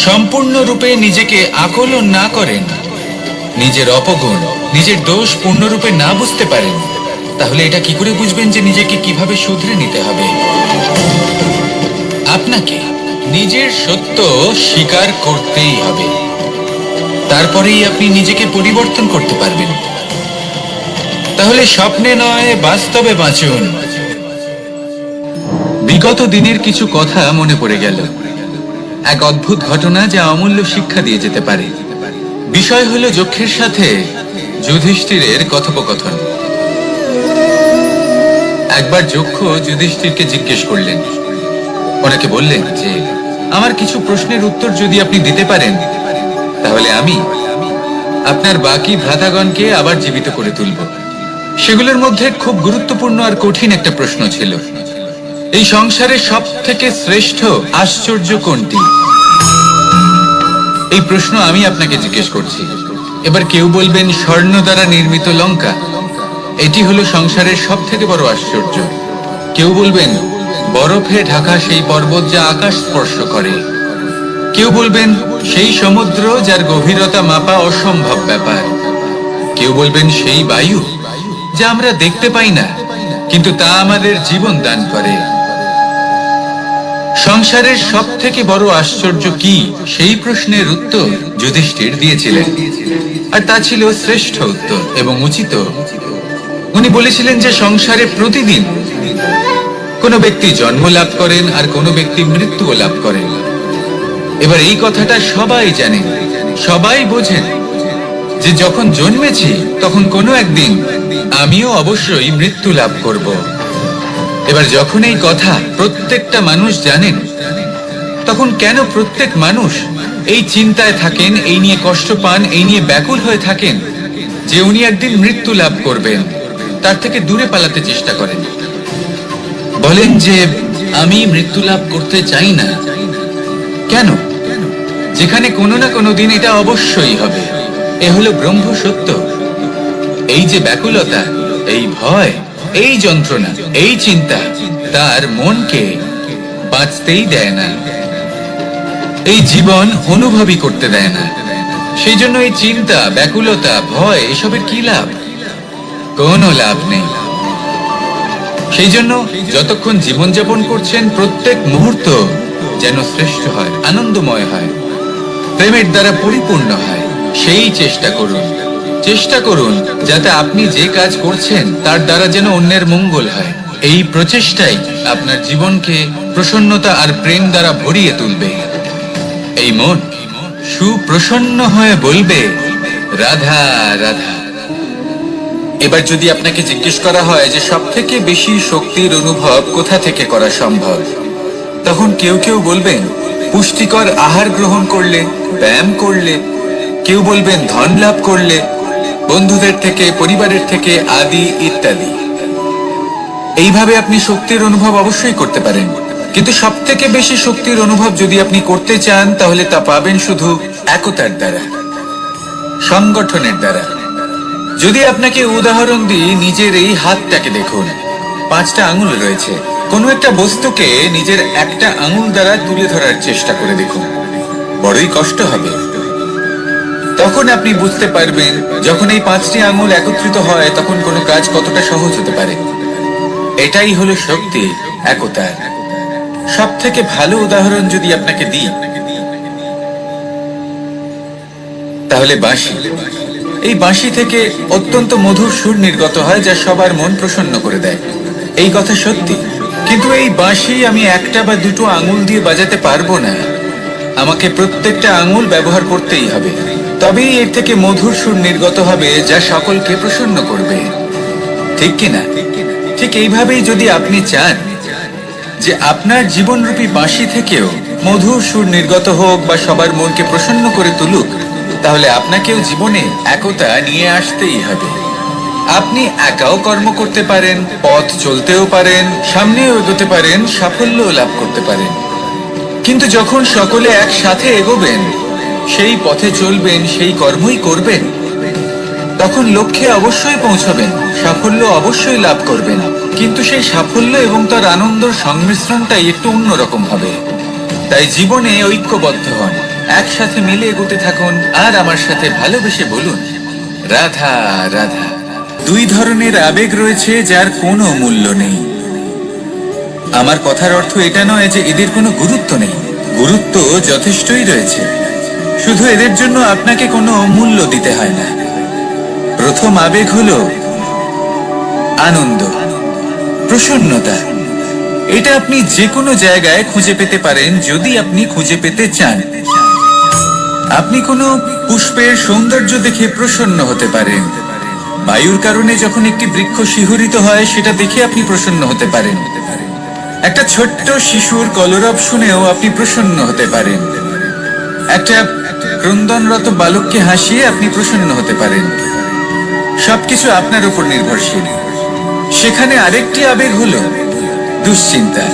Speaker 1: সম্পূর্ণরূপে নিজেকে আকলন না করেন, নিজের অপগুণ, নিজের দোষ পূর্ণরূপে না বুঝতে পারেন, তাহলে এটা কি করে বুঝবেন যে নিজেকে কিভাবে শুধরে নিতে হবে? আপনাকে নিজের সত্য স্বীকার করতেই হবে, তারপরেই আপনি নিজেকে পরিবর্তন করতে পারবেন। তাহলে স্বপ্নে নয়, বাস্তবে বাঁচুন। বিগত দিনের কিছু কথা মনে পড়ে গেল, এক অদ্ভুত ঘটনা যা অমূল্য শিক্ষা দিয়ে যেতে পারে। বিষয় হলো যক্ষের সাথে যুধিষ্ঠিরের কথোপকথন। একবার যক্ষ যুধিষ্ঠিরকে জিজ্ঞেস করলেন, ওনাকে বললেন যে আমার কিছু প্রশ্নের উত্তর যদি আপনি দিতে পারেন তাহলে আমি আপনার বাকি ভ্রাতাগণকে আবার জীবিত করে তুলব। সেগুলোর মধ্যে খুব গুরুত্বপূর্ণ আর কঠিন একটা প্রশ্ন ছিল, এই সংসারে সব থেকে শ্রেষ্ঠ আশ্চর্য কোনটি? এই প্রশ্ন আমি আপনাকে জিজ্ঞেস করছি। এবার কেউ বলবেন স্বর্ণ দ্বারা নির্মিত লঙ্কা, এটি হলো সংসারের সব থেকে বড় আশ্চর্য। কেউ বলবেন বরফে ঢাকা সেই পর্বত যা আকাশ স্পর্শ করে। কেউ বলবেন সেই সমুদ্র যার গভীরতা মাপা অসম্ভব ব্যাপার। কেউ বলবেন সেই বায়ু যা আমরা দেখতে পাই না, কিন্তু তা আমাদের জীবন দান করে। সংসারের সব থেকে বড় আশ্চর্য কি, সেই প্রশ্নের উত্তর যুধিষ্ঠির দিয়েছিলেন, আর তা ছিল শ্রেষ্ঠ উত্তর এবং উচিত। উনি বলেছিলেন যে সংসারে প্রতিদিন কোনো ব্যক্তি জন্ম লাভ করেন আর কোনো ব্যক্তি মৃত্যুও লাভ করেন। এবার এই কথাটা সবাই জানেন, সবাই বোঝেন যে যখন জন্মেছি তখন কোনো একদিন আমিও অবশ্যই মৃত্যু লাভ করব। এবার যখন এই কথা প্রত্যেকটা মানুষ জানেন, তখন কেন প্রত্যেক মানুষ এই চিন্তায় থাকেন, এই নিয়ে কষ্ট পান, এই নিয়ে ব্যাকুল হয়ে থাকেন যে উনি একদিন মৃত্যু লাভ করবেন, তার থেকে দূরে পালাতে চেষ্টা করেন? বলেন যে আমি মৃত্যু লাভ করতে চাই না। কেন? যেখানে কোনো না কোনো দিন এটা অবশ্যই হবে। এ হলো ব্রহ্ম সত্য। এই যে ব্যাকুলতা, এই ভয়, এই যন্ত্রণা, এই চিন্তা তার মনকে বাঁচতেই দেয় না, এই জীবন অনুভবই করতে দেয় না। সেই জন্য এই চিন্তা, ব্যাকুলতা, ভয় এসবের কি লাভ? কোনো লাভ নেই। সেই জন্য যতক্ষণ জীবনযাপন করছেন প্রত্যেক মুহূর্ত যেন শ্রেষ্ঠ হয়, আনন্দময় হয়, প্রেমের দ্বারা পরিপূর্ণ হয়, সেই চেষ্টা করুন। চেষ্টা করুন যাতে আপনি যে কাজ করছেন তার দ্বারা যেন অন্যের মঙ্গল হয়। এই প্রচেষ্টাই আপনার জীবনকে প্রসন্নতা আর প্রেম দ্বারা ভরিয়ে তুলবে। এই মন সুপ্রসন্ন হয়ে বলবে রাধা রাধা। এবার যদি আপনাকে জিজ্ঞেস করা হয় যে সব থেকে বেশি শক্তির অনুভব কোথা থেকে করা সম্ভব, তখন কেউ কেউ বলবেন পুষ্টিকর আহার গ্রহণ করলে, ব্যায়াম করলে, কেউ বলবেন ধন লাভ করলে, বন্ধুদের থেকে, পরিবারের থেকে আদি ইত্যাদি। এইভাবে আপনি শক্তির অনুভব অবশ্যই করতে পারেন, কিন্তু সব থেকে বেশি শক্তির অনুভব যদি আপনি করতে চান তাহলে তা পাবেন শুধু একতার দ্বারা, সংগঠনের দ্বারা। যদি আপনাকে উদাহরণ দিই, নিজের এই হাতটাকে দেখুন, 5টা আঙুল রয়েছে। কোনো একটা বস্তুকে নিজের একটা আঙুল দ্বারা তুলে ধরার চেষ্টা করে দেখুন, বড়ই কষ্ট হবে। তখন আপনি বুঝতে পারবেন যখন এই 5টি আঙুল একত্রিত হয় তখন কোনো কাজ কতটা সহজ হতে পারে। এটাই হলো শক্তি, একতা। সব থেকে ভালো উদাহরণ যদি আপনাকে দিই, তাহলে বাঁশি। এই বাঁশি থেকে অত্যন্ত মধুর সুর নির্গত হয়, যা সবার মন প্রসন্ন করে দেয়। এই কথা সত্যি। কিন্তু এই বাঁশি আমি একটা বা দুটো আঙুল দিয়ে বাজাতে পারবো না। আমাকে প্রত্যেকটা আঙুল ব্যবহার করতেই হবে, তবেই এর থেকে মধুর সুর নির্গত হবে, যা সকলকে প্রসন্ন করবে। ঠিক কিনা? ঠিক এইভাবেই যদি আপনি চান যে আপনার জীবনরূপী বাঁশি থেকেও মধুর সুর নির্গত হোক বা সবার মনকে প্রসন্ন করে তুলুক, তাহলে আপনাকেও জীবনে একতা নিয়ে আসতেই হবে। আপনি একাও কর্ম করতে পারেন, পথ চলতেও পারেন, সামনেও এগোতে পারেন, সাফল্যও লাভ করতে পারেন। কিন্তু যখন সকলে একসাথে এগোবেন, সেই পথে চলবেন, সেই কর্মই করবেন, তখন লক্ষ্যে অবশ্যই পৌঁছবেন, সাফল্য অবশ্যই লাভ করবেন। কিন্তু সেই সাফল্য এবং তার আনন্দের সংমিশ্রণটাই একটু অন্যরকম হবে। তাই জীবনে ঐক্যবদ্ধ হন, একসাথে মিলে এগোতে থাকুন, আর আমার সাথে ভালোবেসে বলুন, রাধা রাধা। দুই ধরনের আবেগ রয়েছে যার কোনো মূল্য নেই। আমার কথার অর্থ এটা নয় যে এদের কোনো গুরুত্ব নেই। গুরুত্ব যথেষ্টই রয়েছে, শুধু এদের জন্য আপনাকে কোনো মূল্য দিতে হয় না। প্রথম আবেগ হলো আনন্দ, প্রসন্নতা। এটা আপনি যে কোনো জায়গায় খুঁজে পেতে পারেন যদি আপনি খুঁজে পেতে চান। আপনি কোনো পুষ্পের সৌন্দর্য দেখে প্রসন্ন হতে পারেন। বায়ুর কারণে যখন একটি বৃক্ষ শিহরিত হয়, সেটা দেখে আপনি প্রসন্ন হতে পারেন। একটা ছোট্ট শিশুর কলরব শুনেও আপনি প্রসন্ন হতে পারেন। একটা ক্রন্দনরত বালককে হাসিয়ে আপনি প্রসন্ন হতে পারেন। সবকিছু আপনার উপর নির্ভরশীল। সেখানে আরেকটি আবেগ হলো দুশ্চিন্তা।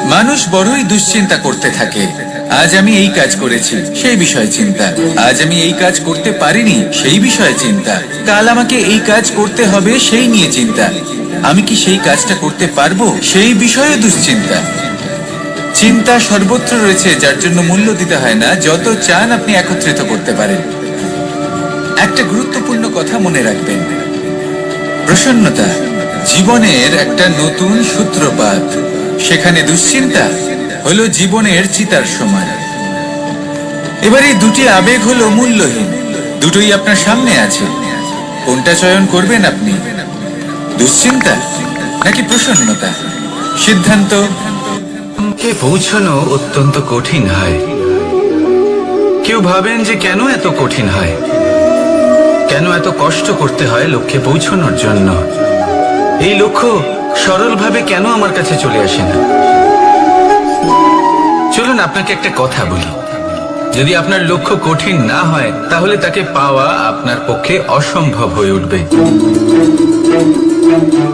Speaker 1: মানুষ বড়ই দুশ্চিন্তা করতে থাকে। আজ আমি এই কাজ করেছি, সেই বিষয়ে চিন্তা। আজ আমি এই কাজ করতে পারিনি, সেই বিষয়ে চিন্তা। কাল আমাকে এই কাজ করতে হবে, সেই নিয়ে চিন্তা। আমি কি সেই কাজটা করতে পারবো, সেই বিষয়ে দুশ্চিন্তা। চিন্তা সর্বত্র রয়েছে, যার জন্য মূল্য দিতে হয় না। যত চান আপনি একত্রিত করতে পারেন। একটা গুরুত্বপূর্ণ কথা মনে রাখবেন, প্রসন্নতা জীবনের একটা নতুন সূত্রপাত। সেখানে দুশ্চিন্তা হলো জীবনের চিতার সমান। এবার এই দুটি আবেগ হলো মূল্যহীন, দুটোই আপনার সামনে আছে। কোনটা চয়ন করবেন আপনি, দুশ্চিন্তা নাকি প্রসন্নতা? সিদ্ধান্ত।
Speaker 2: কে পৌঁছানো অত্যন্ত কঠিন হয়। কেউ ভাবেন যে কেন এত কঠিন হয়, কেন এত কষ্ট করতে হয় লক্ষ্যে পৌঁছানোর জন্য। এই লক্ষ্য সরলভাবে কেন আমার কাছে চলে আসে না? চলুন আপনাকে একটা কথা বলি, যদি আপনার লক্ষ্য কঠিন না হয়, তাহলে তাকে পাওয়া আপনার পক্ষে অসম্ভব হয়ে উঠবে।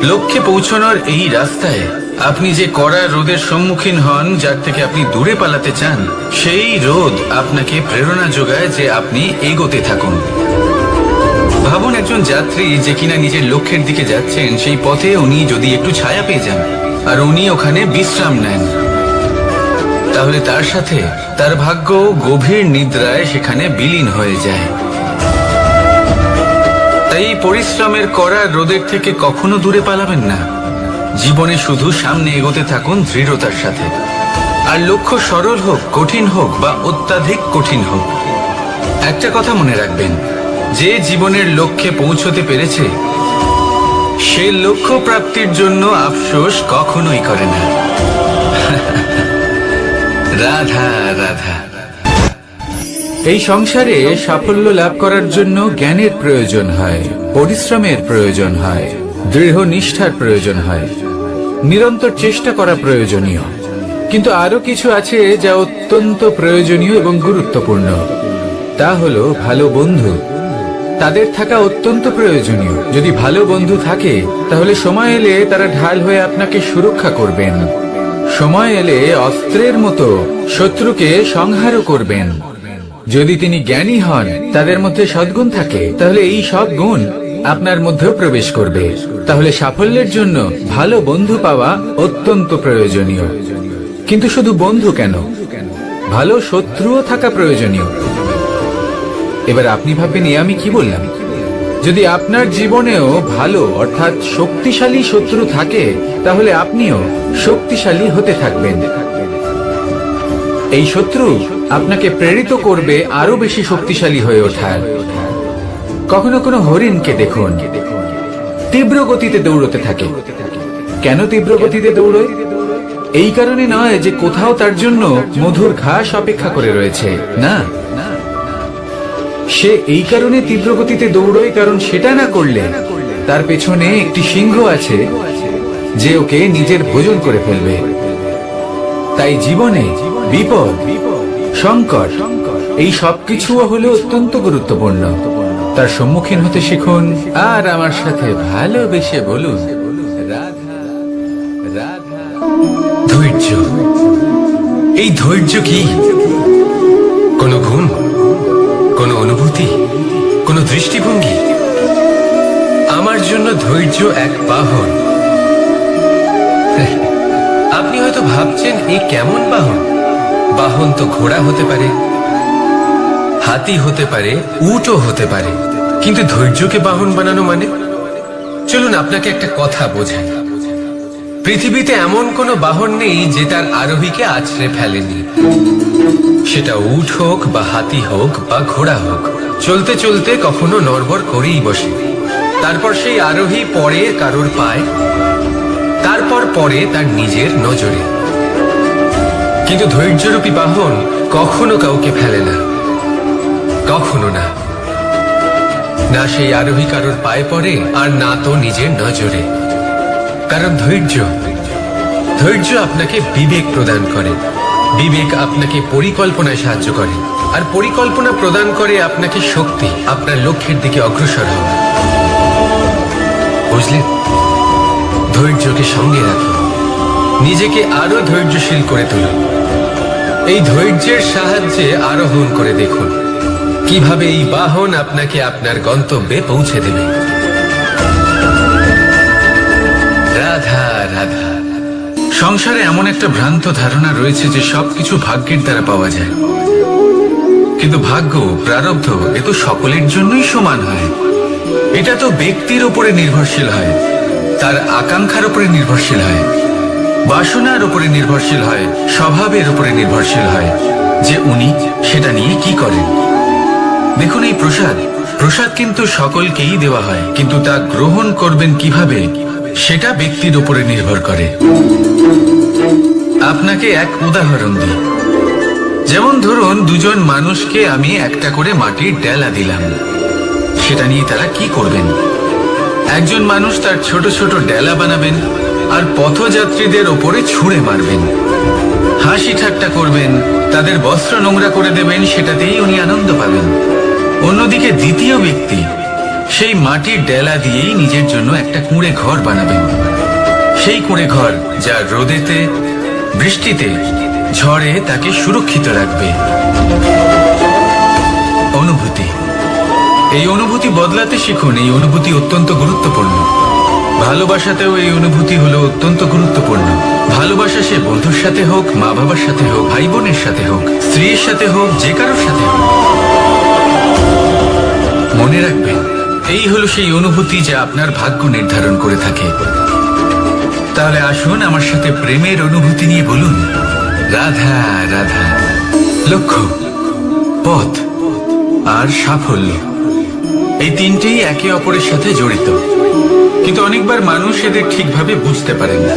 Speaker 2: লক্ষ্যে পৌঁছানোর এই রাস্তায় আপনি যে কড়া রোদের সম্মুখীন হন, যার থেকে আপনি দূরে পালাতে চান, সেই রোদ আপনাকে প্রেরণা যোগায় যে আপনি এগোতে থাকুন। ভাবুন একজন যাত্রী যে কিনা নিজের লক্ষ্যের দিকে যাচ্ছেন, সেই পথে উনি যদি একটু ছায়া পেয়ে যান আর উনি ওখানে বিশ্রাম নেন, তাহলে তার সাথে তার ভাগ্য গভীর নিদ্রায় সেখানে বিলীন হয়ে যায়। তাই পরিশ্রমের করা রোদের থেকে কখনো দূরে পালাবেন না। জীবনে শুধু সামনে এগোতে থাকুন দৃঢ়তার সাথে। আর লক্ষ্য সরল হোক, কঠিন হোক বা অত্যাধিক কঠিন হোক, একটা কথা মনে রাখবেন, যে জীবনের লক্ষ্যে পৌঁছতে পেরেছে, সে লক্ষ্য প্রাপ্তির জন্য আফসোস কখনোই করে না। রাধা রাধা।
Speaker 1: এই সংসারে সাফল্য লাভ করার জন্য জ্ঞানের প্রয়োজন হয়, পরিশ্রমের প্রয়োজন হয়, দৃঢ় নিষ্ঠার প্রয়োজন হয়, নিরন্তর চেষ্টা করা প্রয়োজনীয়। কিন্তু আরো কিছু আছে যা অত্যন্ত প্রয়োজনীয় এবং গুরুত্বপূর্ণ। তা হলো ভালো বন্ধু। তাদের থাকা অত্যন্ত প্রয়োজনীয়। যদি ভালো বন্ধু থাকে, তাহলে সময় এলে তারা ঢাল হয়ে আপনাকে সুরক্ষা করবেন। সময় এলে অস্ত্রের মতো শত্রুকে সংহারও করবেন। যদি তিনি জ্ঞানী হন, তাদের মধ্যে সদ্গুণ থাকে, তাহলে এই সব গুণ আপনার মধ্যেও প্রবেশ করবে। তাহলে সাফল্যের জন্য ভালো বন্ধু পাওয়া অত্যন্ত প্রয়োজনীয়। কিন্তু শুধু বন্ধু কেন, ভালো শত্রুও থাকা প্রয়োজনীয়। এবার আপনি ভাববেন, আমি কি বললাম? যদি আপনার জীবনেও ভালো অর্থাৎ শক্তিশালী শত্রু থাকে, তাহলে আপনিও শক্তিশালী হতে থাকবেন। এই শত্রু আপনাকে প্রেরিত করবে আরো বেশি শক্তিশালী হয়ে ওঠার। কখনো কোনো হরিণকে দেখুন, তীব্র গতিতে দৌড়তে থাকে। কেন তীব্র গতিতে দৌড়য়? এই কারণে নয় যে কোথাও তার জন্য মধুর ঘাস অপেক্ষা করে রয়েছে, না, সে এই কারণে তীব্র গতিতে দৌড়য় কারণ সেটা না করলে তার পেছনে একটি সিংহ আছে যে ওকে নিজের ভোজন করে ফেলবে। তাই জীবনে বিপদ, সংকট, এই সবকিছুও হলো অত্যন্ত গুরুত্বপূর্ণ। তার সম্মুখীন হতে শিখুন আর আমার সাথে ভালোবেসে বলুন, রাধা রাধা।
Speaker 3: ধৈর্য। এই ধৈর্য কি কোনো গুণ, কোনো অনুভূতি, কোনো দৃষ্টিভঙ্গি? আমার জন্য ধৈর্য এক বাহন। আপনি হয়তো ভাবছেন এই কেমন বাহন? বাহন তো ঘোড়া হতে পারে, হাতি হতে পারে, উটও হতে পারে, কিন্তু ধৈর্যকে বাহন বানানো মানে? চলুন আপনাকে একটা কথা বোঝাই। পৃথিবীতে এমন কোনো বাহন নেই যে তার আরোহীকে আছড়ে ফেলেনি। সেটা উট হোক বা হাতি হোক বা ঘোড়া হোক, চলতে চলতে কখনো নড়বড় করেই বসে। তারপর সেই আরোহী পড়ে কারোর পায়, তারপর পড়ে তার নিজের নজরে। কিন্তু ধৈর্যরূপী বাহন কখনো কাউকে ফেলে না, কখনো না। না সেই আরোহী কারোর পায়ে পড়ে আর না তো নিজের নজরে। কারণ ধৈর্য আপনাকে বিবেক প্রদান করে, বিবেক আপনাকে পরিকল্পনায় সাহায্য করে, আর পরিকল্পনা প্রদান করে আপনাকে শক্তি আপনার লক্ষ্যের দিকে অগ্রসর হওয়া। বুঝলেন? ধৈর্যকে সঙ্গে রাখুন, নিজেকে আরো ধৈর্যশীল করে তুলুন। এই ধৈর্যের সাহায্যে আরোহণ করে দেখুন কিভাবে এই বাহন আপনাকে আপনার গন্তব্যে পৌঁছে দেবে। রাধা রাধা।
Speaker 2: সংসারে এমন একটা ভ্রান্ত ধারণা রয়েছে যে সবকিছু ভাগ্যের দ্বারা পাওয়া যায়, কিন্তু ভাগ্য, প্রারব্ধ এ তো সকলের জন্যই সমান হয়। এটা তো ব্যক্তির উপরে নির্ভরশীল হয়, তার আকাঙ্ক্ষার উপরে নির্ভরশীল হয়, বাসনার উপরে নির্ভরশীল হয়, স্বভাবের উপরে নির্ভরশীল হয় যে উনি সেটা নিয়ে কি করেন। দেখুন, এই প্রসাদ কিন্তু সকলকেই দেওয়া হয়, কিন্তু তা গ্রহণ করবেন কিভাবে সেটা ব্যক্তির উপরে নির্ভর করে। আপনাকে এক উদাহরণ দিই। যেমন ধরুন, দুজন মানুষকে আমি একটা করে মাটির ডেলা দিলাম, সেটা নিয়ে তারা কি করবেন? একজন মানুষ তার ছোট ছোট ডেলা বানাবেন আর পথযাত্রীদের ওপরে ছুঁড়ে মারবেন, হাসি ঠাট্টা করবেন, তাদের বস্ত্র নোংরা করে দেবেন, সেটাতেই উনি আনন্দ পাবেন। অন্যদিকে দ্বিতীয় ব্যক্তি সেই মাটির ডেলা দিয়েই নিজের জন্য একটা কুঁড়ে ঘর বানাবেন। সেই কুঁড়ে ঘর যা রোদেতে, বৃষ্টিতে, ঝড়ে তাকে সুরক্ষিত রাখবে। অনুভূতি, এই অনুভূতি বদলাতে শিখুন। এই অনুভূতি অত্যন্ত গুরুত্বপূর্ণ। ভালোবাসাতেও এই অনুভূতি হলো অত্যন্ত গুরুত্বপূর্ণ। ভালোবাসা সে বন্ধুর সাথে হোক, মা বাবার সাথে হোক, ভাই বোনের সাথে হোক, স্ত্রীর সাথে হোক, যে কারোর সাথে হোক, মনে রাখবেন এই হলো সেই অনুভূতি যা আপনার ভাগ্য নির্ধারণ করে থাকে। তাহলে আসুন আমার সাথে প্রেমের অনুভূতি নিয়ে বলুন, রাধা রাধা। লক্ষ্য, পথ আর সাফল্য, এই তিনটেই একে অপরের সাথে জড়িত, কিন্তু অনেকবার মানুষ এদের ঠিকভাবে বুঝতে পারেন না।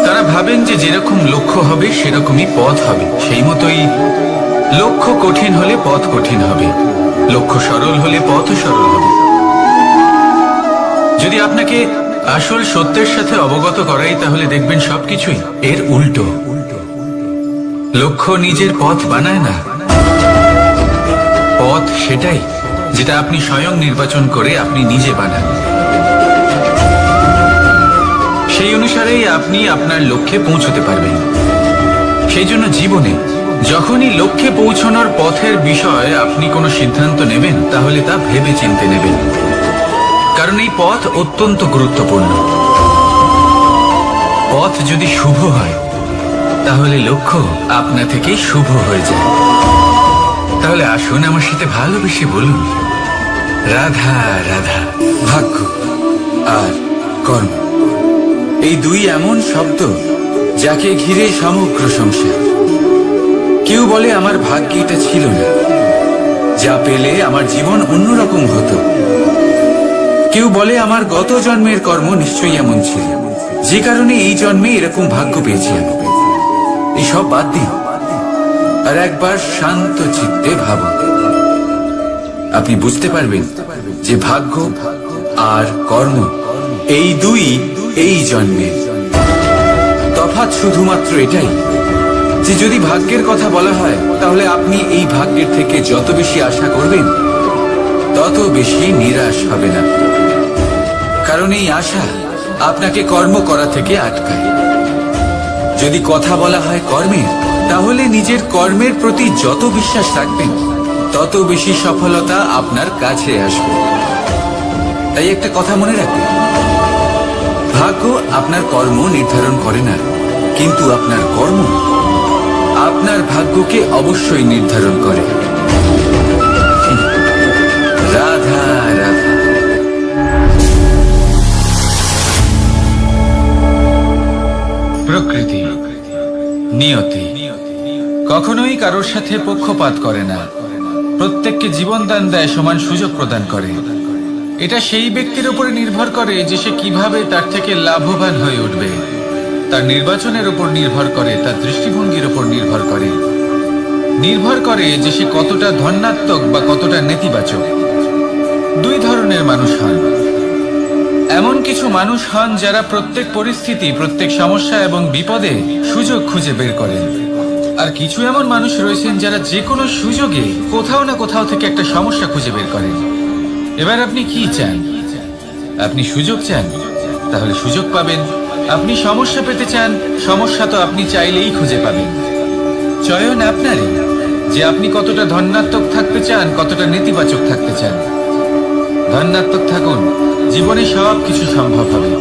Speaker 2: তারা ভাবেন যে যেরকম লক্ষ্য হবে সেরকমই পথ হবে, সেই মতোই লক্ষ্য কঠিন হলে পথ কঠিন হবে, লক্ষ্য সরল হলে পথও সরল হবে। যদি আপনাকে আসল সত্যের সাথে অবগত করাই, তাহলে দেখবেন সবকিছুই এর উল্টো। লক্ষ্য নিজের পথ বানায় না, পথ সেটাই যেটা আপনি স্বয়ং নির্বাচন করে আপনি নিজে বানান। সেই অনুসারেই আপনি আপনার লক্ষ্যে পৌঁছতে পারবেন। সেই জন্য জীবনে যখনই লক্ষ্যে পৌঁছানোর পথের বিষয়ে আপনি কোনো সিদ্ধান্ত নেবেন, তাহলে তা ভেবে চিন্তে নেবেন, কারণ এই পথ অত্যন্ত গুরুত্বপূর্ণ। পথ যদি শুভ হয়, তাহলে লক্ষ্য আপনা থেকেই শুভ হয়ে যায়। তাহলে আসুন আমার সাথে ভালোবেসে বলুন, রাধা রাধা। ভাগ্য আর কর্ম, এই দুই এমন শব্দ যাকে ঘিরে সমগ্র সংসার। বলে আমার ভাগ্যে এটা ছিল না, যা পেলে আমার জীবন অন্যরকম হতো। কেউ বলে আমার গত জন্মের কর্ম নিশ্চয়ই এমন ছিল, যে কারণে এই জন্মে এরকম ভাগ্য পেয়েছি আমি। এসব বাদ দিন আর একবার শান্ত চিত্তে ভাবুন। আপনি বুঝতে পারবেন যে ভাগ্য আর কর্ম এই দুই এই জন্মে তফাৎ শুধুমাত্র এটাই যে যদি ভাগ্যের কথা বলা হয় তাহলে আপনি এই ভাগ্যের থেকে যত বেশি আশা করবেন তত বেশি নিরাশ হবে না, কারণ এই আশা আপনাকে কর্ম করা থেকে আটকায়। যদি কথা বলা হয় কর্মের, তাহলে নিজের কর্মের প্রতি যত বিশ্বাস রাখবেন তত বেশি সফলতা আপনার কাছে আসবে। তাই একটা কথা মনে রাখবেন, ভাগ্য আপনার কর্ম নির্ধারণ করে না, কিন্তু আপনার কর্ম আপনার ভাগ্যকে অবশ্যই নির্ধারণ করে। রাধা রাধা।
Speaker 1: প্রকৃতি, নিয়তি কখনোই কারোর সাথে পক্ষপাত করে না, প্রত্যেককে জীবন দান দেয়, সমান সুযোগ প্রদান করে। এটা সেই ব্যক্তির উপরে নির্ভর করে যে সে কিভাবে তার থেকে লাভবান হয়ে উঠবে, তার নির্বাচনের উপর নির্ভর করে, তার দৃষ্টিভঙ্গির উপর নির্ভর করে যে সে কতটা ধনাত্মক বা কতটা নেতিবাচক। দুই ধরনের মানুষ হন। এমন কিছু মানুষ হন যারা প্রত্যেক পরিস্থিতি, প্রত্যেক সমস্যা এবং বিপদে সুযোগ খুঁজে বের করেন। আর কিছু এমন মানুষ রয়েছেন যারা যে কোনো সুযোগে কোথাও না কোথাও থেকে একটা সমস্যা খুঁজে বের করেন। এবার আপনি কি চান? আপনি সুযোগ চান, তাহলে সুযোগ পাবেন। আপনি সমস্যা পেতে চান, সমস্যা তো আপনি চাইলেই খুঁজে পাবেন। চয়ন আপনারই, যে আপনি কতটা ধনাত্মক থাকতে চান, কতটা নেতিবাচক থাকতে চান। ধনাত্মক থাকুন, জীবনে সব কিছু সম্ভব হবে।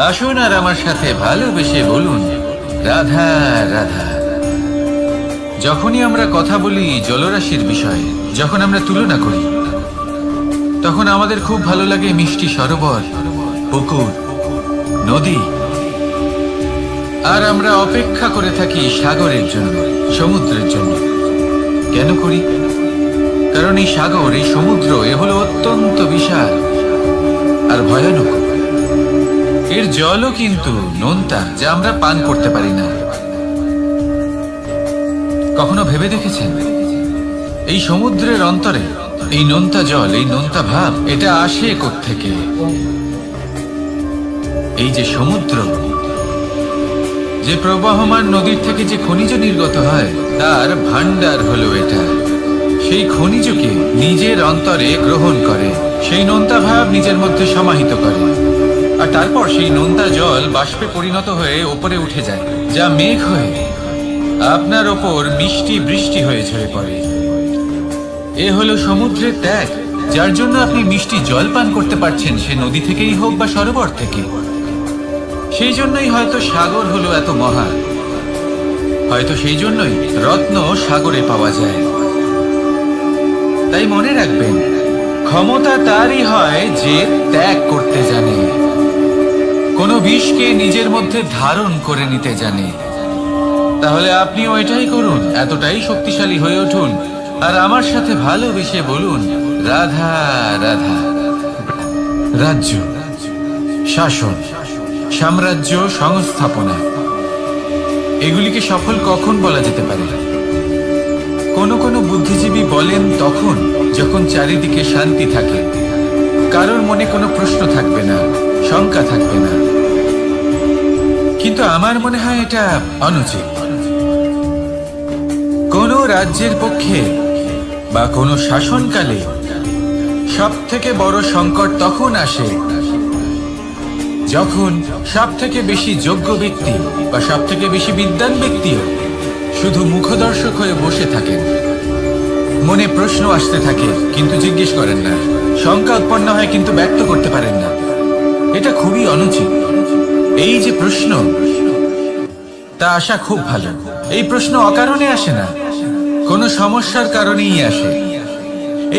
Speaker 1: আসুন আর আমার সাথে ভালোবেসে বলুন রাধা রাধা। যখনই আমরা কথা বলি জলরাশির বিষয়ে, যখন আমরা তুলনা করি, তখন আমাদের খুব ভালো লাগে মিষ্টি সরোবর, পুকুর, নদী। আর আমরা অপেক্ষা করে থাকি সাগরের জন্য, সমুদ্রের জন্য। কেন করি? কারণ এই সাগর, এই সমুদ্র, এ হলো অত্যন্ত বিশাল আর ভয়ানক। এর জলও কিন্তু নোনতা, যা আমরা পান করতে পারি না। কখনো ভেবে দেখেছেন এই সমুদ্রের অন্তরে এই নোনতা জল, এই নোনতা ভাব, এটা আসে কোত্থেকে? এই যে সমুদ্র, যে প্রবাহমান নদীর থেকে যে খনিজ নির্গত হয়, তার ভান্ডার হলো এটা। সেই খনিজকে নিজের অন্তরে গ্রহণ করে, সেই নোনতা ভাব নিজের মধ্যে সমাহিত করে, আর তারপর সেই নোনতা জল বাষ্পে পরিণত হয়ে ওপরে উঠে যায়, যা মেঘ হয়ে আপনার ওপর মিষ্টি বৃষ্টি হয়ে ঝরে পড়ে। এ হলো সমুদ্রের ত্যাগ, যার জন্য আপনি মিষ্টি জল পান করতে পারছেন, সে নদী থেকেই হোক বা সরোবর থেকে। সেই জন্যই হয়তো সাগর হলো এত মহান, হয়তো সেই জন্যই রত্ন সাগরে পাওয়া যায়। তাই মনে রাখবেন, ক্ষমতা তারই হয় যে ত্যাগ করতে জানে, কোনো বিষকে নিজের মধ্যে ধারণ করে নিতে জানে। তাহলে আপনিও এটাই করুন, এতটাই শক্তিশালী হয়ে উঠুন, আর আমার সাথে ভালোবেসে বলুন রাধা রাধা। রাজ্য, শাসন, সাম্রাজ্য, সংস্থাপনা, এগুলিকে সফল কখন বলা যেতে পারে? কোনো বুদ্ধিজীবী বলেন তখন যখন চারিদিকে শান্তি থাকে, কারোর মনে কোনো প্রশ্ন থাকবে না, শঙ্কা থাকবে না। কিন্তু আমার মনে হয় এটা অনুচিত। কোনো রাজ্যের পক্ষে বা কোনো শাসনকালে সব থেকে বড় সংকট তখন আসে যখন সব থেকে বেশি যোগ্য ব্যক্তি বা সব থেকে বেশি বিদ্বান ব্যক্তিও শুধু মুখদর্শক হয়ে বসে থাকেন। মনে প্রশ্ন আসতে থাকে কিন্তু জিজ্ঞেস করেন না, শঙ্কা উৎপন্ন হয় কিন্তু ব্যক্ত করতে পারেন না। এটা খুবই অনুচিত। এই যে প্রশ্ন, তা আসা খুব ভালো। এই প্রশ্ন অকারণে আসে না, কোনো সমস্যার কারণেই আসে।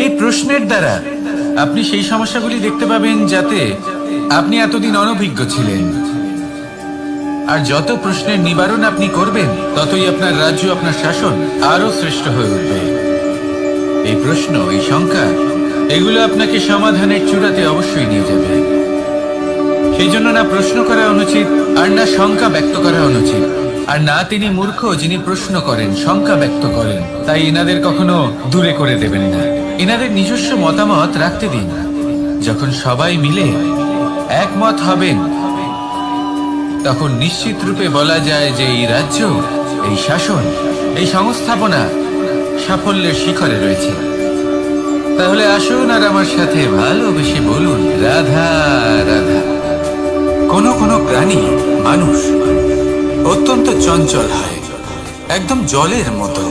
Speaker 1: এই প্রশ্নের দ্বারা আপনি সেই সমস্যাগুলি দেখতে পাবেন যাতে আপনি এতদিন অনভিজ্ঞ ছিলেন।
Speaker 2: আর যত প্রশ্নের নিবারণ আপনি করবেন ততই আপনার রাজ্য, আপনার শাসন আরো শ্রেষ্ঠ হয়ে উঠবে। এই প্রশ্ন, এই শঙ্কা, এগুলো আপনাকে সমাধানের চূড়াতে অবশ্যই নিয়ে যাবে। সেই জন্য না প্রশ্ন করা অনুচিত, আর না শঙ্কা ব্যক্ত করা অনুচিত, আর না তিনি মূর্খ যিনি প্রশ্ন করেন, শঙ্কা ব্যক্ত করেন। তাই এনাদের কখনো দূরে করে দেবেন না, এনাদের নিজস্ব মতামত রাখতে দিন। যখন সবাই মিলে একমত হবেন তখন নিশ্চিত রূপে বলা যায় যে এই রাজ্য, এই শাসন, এই সংস্থাপনা সাফল্যের শিখরে রয়েছে। তাহলে আসুন আর আমার সাথে ভালোবেসে বলুন, রাধা রাধা। কোনো কোনো প্রাণী, মানুষ অত্যন্ত চঞ্চল হয়, একদম জলের মতো।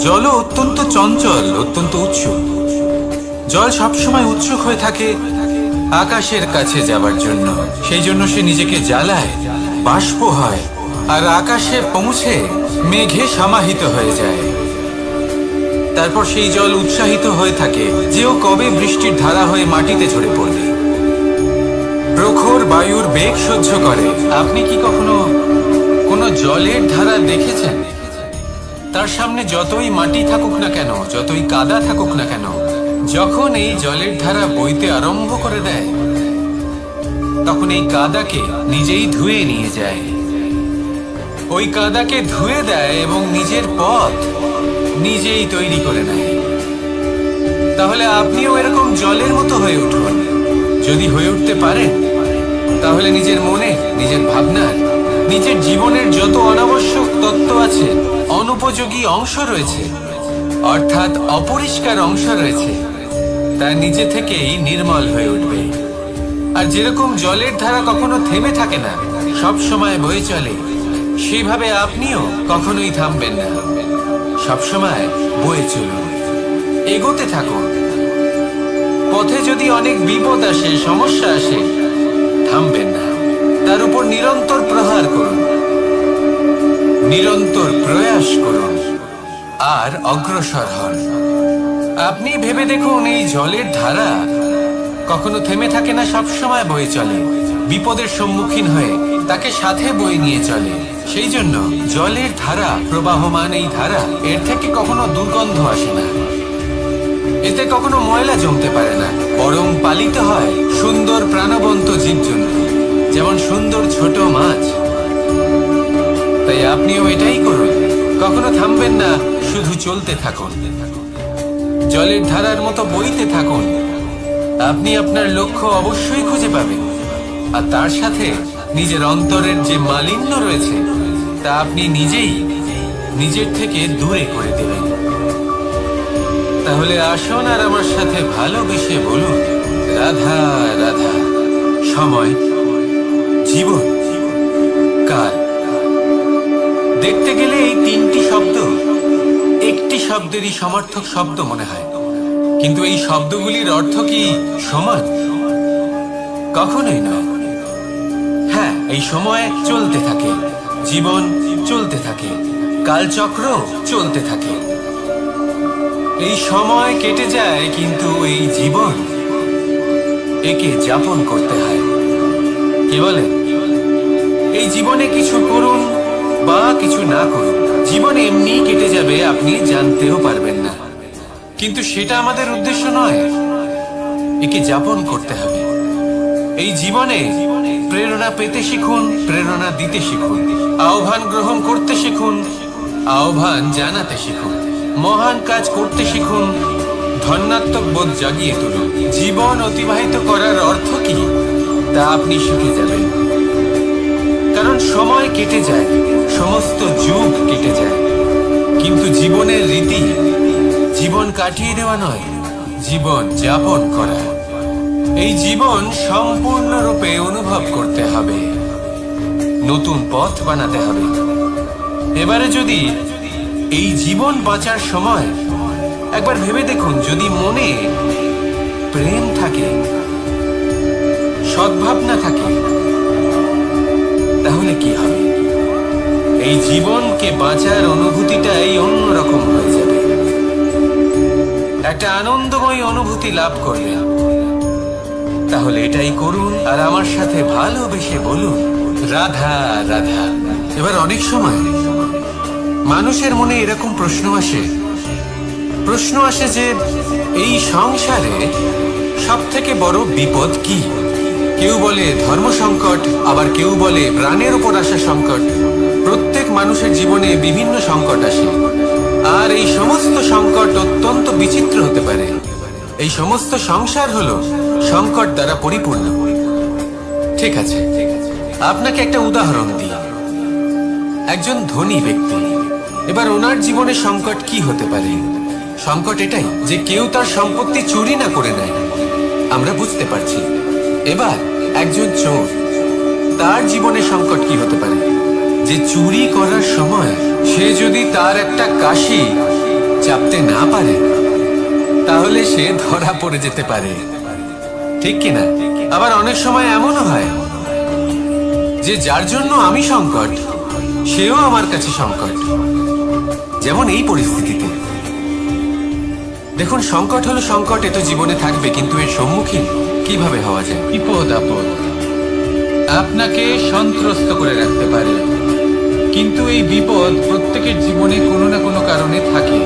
Speaker 2: জলও অত্যন্ত চঞ্চল, অত্যন্ত উৎসুক। জল সবসময় উৎসুক হয়ে থাকে আকাশের কাছে যাবার জন্য। সেই জন্য সে নিজেকে জ্বালায়, বাষ্প হয়, আর আকাশে পৌঁছে মেঘে সমাহিত হয়ে যায়। তারপর সেই জল উৎসাহিত হয়ে থাকে যে ও কবে বৃষ্টির ধারা হয়ে মাটিতে ঝরে পড়বে। প্রখর বায়ুর বেগ সহ্য করে। আপনি কি কখনো কোনো জলের ধারা দেখেছেন? তার সামনে যতই মাটি থাকুক না কেন, যতই কাদা থাকুক না কেন, যখন এই জলের ধারা বইতে আরম্ভ করে দেয় তখন এই কাদাকে নিজেই ধুয়ে নিয়ে যায়। ওই কাদাকে ধুয়ে দেয় এবং নিজের পথ নিজেই তৈরি করে নেয়। তাহলে আপনিও এরকম জলের মতো হয়ে উঠুন। যদি হয়ে উঠতে পারেন তাহলে নিজের মনে, নিজের ভাবনার, নিজের জীবনের যত অনাবশ্যক তত্ত্ব আছে, অনুপযোগী অংশ রয়েছে, অর্থাৎ অপরিষ্কার অংশ রয়েছে, তা নিজে থেকেই নির্মল হয়ে উঠবে। আর যেরকম জলের ধারা কখনো থেমে থাকে না, সব সময় বয়ে চলে, সেইভাবে আপনিও কখনোই থামবেন না। সবসময় বয়ে চলুন, এগোতে থাকুন। পথে যদি অনেক বিপদ আসে, সমস্যা আসে, থামবেন না, তার উপর নিরন্তর প্রহার করুন, নিরন্তর প্রয়াস করুন, আর অগ্রসর হন। আপনি ভেবে দেখুন, এই জলের ধারা কখনো থেমে থাকে না, সবসময় বয়ে চলে, বিপদের সম্মুখীন হয়ে তাকে সাথে বয়ে নিয়ে চলে। সেই জন্য জলের ধারা, প্রবাহমান এই ধারা, এর থেকে কখনো দুর্গন্ধ আসে না, এতে কখনো ময়লা জমতে পারে না, বরং পালিত হয় সুন্দর প্রাণবন্ত জীবজন্তু, যেমন সুন্দর ছোট মাছ। তাই আপনিও এটাই করুন, কখনো থামবেন না, শুধু চলতে থাকুন, জলের ধারার মতো বইতে থাকুন। আপনি আপনার লক্ষ্য অবশ্যই খুঁজে পাবেন, আর তার সাথে নিজের অন্তরের যে মালিন্য রয়েছে তা আপনি নিজেই নিজের থেকে দূরে করে দেবেন। তাহলে আসুন আর আমার সাথে ভালোবেসে বলুন, রাধা রাধা। সময়, জীবন, কাল। দেখতে গেলে এই তিনটি শব্দ একটি শব্দেরই সমার্থক শব্দ মনে হয়, কিন্তু এই শব্দগুলির অর্থ কি সমান? কখনোই নয়। হ্যাঁ, এই সময় চলতে থাকে, জীবন চলতে থাকে, কালচক্র চলতে থাকে। এই সময় কেটে যায়, কিন্তু এই জীবন, একে যাপন করতে হয়। কি বলে? এই জীবনে কিছু করুন বা কিছু না করুন, জীবন এমনি কেটে যাবে, আপনি জানতেও পারবেন না। কিন্তু সেটা আমাদের উদ্দেশ্য নয়, একে যাপন করতে হবে। এই জীবনে প্রেরণা পেতে শিখুন, প্রেরণা দিতে শিখুন, আহ্বান গ্রহণ করতে শিখুন, আহ্বান জানাতে শিখুন, মহান কাজ করতে শিখুন, ধন্যাত্মক বোধ জাগিয়ে তুলুন। জীবন অতিবাহিত করার অর্থ কি তা আপনি শিখে যাবেন। কারণ সময় কেটে যায়, সমস্ত যুগ কেটে যায়, কিন্তু জীবনের রীতি জীবন কাটিয়ে দেওয়া নয়, জীবন যাপন করা। এই জীবন সম্পূর্ণরূপে অনুভব করতে হবে, নতুন পথ বানাতে হবে। এবারে যদি এই জীবন বাঁচার সময় একবার ভেবে দেখুন, যদি মনে প্রেম থাকে, সদ্ভাবনা থাকে, তাহলে কি হবে? এই জীবনকে বাঁচার অনুভূতিটাই অন্যরকম হয়ে যাবে, একটা আনন্দময় অনুভূতি লাভ করবে। তাহলে এটাই করুন আর আমার সাথে ভালোবেসে বলুন,
Speaker 3: রাধা রাধা।
Speaker 2: এবার অনেক সময় মানুষের মনে এরকম প্রশ্ন আসে যে এই সংসারে সব থেকে বড় বিপদ কি? কেউ বলে ধর্ম সংকট, আবার কেউ বলে প্রাণের উপর আসা সংকট। প্রত্যেক মানুষের জীবনে বিভিন্ন সংকট আসে, আর এই সমস্ত সংকট অত্যন্ত বিচিত্র হতে পারে। এই সমস্ত সংসার হলো সংকট দ্বারা পরিপূর্ণ। ঠিক আছে, আপনাকে একটা উদাহরণ দিই। একজন ধনী ব্যক্তি, এবার ওনার জীবনে সংকট কি হতে পারে? সংকট এটাই যে কেউ তার সম্পত্তি চুরি না করে নেয়, আমরা বুঝতে পারছি। এবার একজন চোর, তার জীবনে সংকট কি হতে পারে? যে চুরি করার সময় সে যদি তার একটা কাশি চাপতে না পারে, তাহলে সে ধরা পড়ে যেতে পারে, ঠিক কিনা? আবার অনেক সময় এমনও হয় যে যার জন্য আমি সংকট, সেও আমার কাছে সংকট। যেমন এই পরিস্থিতিতে দেখুন, সংকট হলো সংকট, এ তো জীবনে থাকবে, কিন্তু এর সম্মুখীন কিভাবে হওয়া যায়?
Speaker 1: বিপদ আপদ আপনাকে সন্ত্রস্ত করে রাখতে পারে, কিন্তু এই বিপদ প্রত্যেকের জীবনে কোনো না কোনো কারণে থাকে।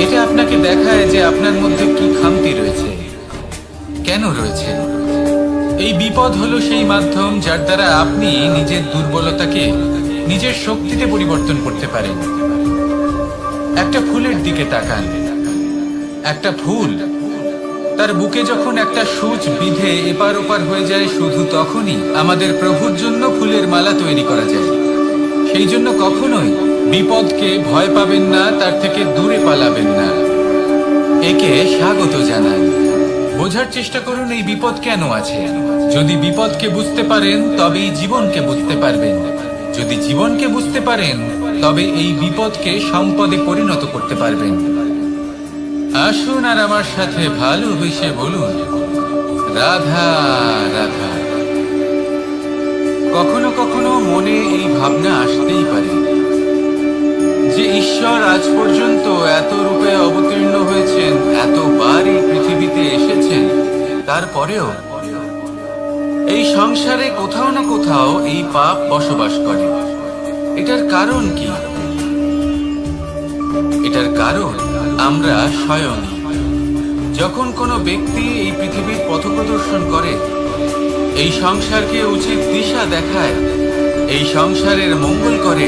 Speaker 1: এটা আপনাকে দেখায় যে আপনার মধ্যে কি খামতি রয়েছে, কেন রয়েছে। এই বিপদ হলো সেই মাধ্যম যার দ্বারা আপনি নিজের দুর্বলতাকে নিজের শক্তিতে পরিবর্তন করতে পারেন। একটা ফুলের দিকে তাকান। একটা ফুল, তার বুকে যখন একটা সূচ বিঁধে এপার ওপার হয়ে যায়, শুধু তখনই আমাদের প্রভুর জন্য ফুলের মালা তৈরি করা যায়। সেই জন্য কখনোই বিপদকে ভয় পাবেন না, তার থেকে দূরে পালাবেন না, একে স্বাগত জানান। বোঝার চেষ্টা করুন এই বিপদ কেন আছে। যদি বিপদকে বুঝতে পারেন তবেই জীবনকে বুঝতে পারবেন। যদি জীবনকে বুঝতে পারেন তবে এই বিপদকে সম্পদে পরিণত করতে পারবেন। আসুন আর আমার সাথে ভালোবেসে বলুন, রাধা রাধা। কখনো কখনো মনে এই ভাবনা আসতেই পারে যে ঈশ্বর আজ পর্যন্ত এত রূপে অবতীর্ণ হয়েছেন, এতবার এই পৃথিবীতে এসেছেন, তারপরেও এই সংসারে কোথাও না কোথাও এই পাপ বসবাস করে। এটার কারণ কি? এটার কারণ আমরা স্বয়ং। যখন কোনো ব্যক্তি এই পৃথিবীর পথপ্রদর্শন করে, এই সংসারকে উচিত দিশা দেখায়, এই সংসারের মঙ্গল করে,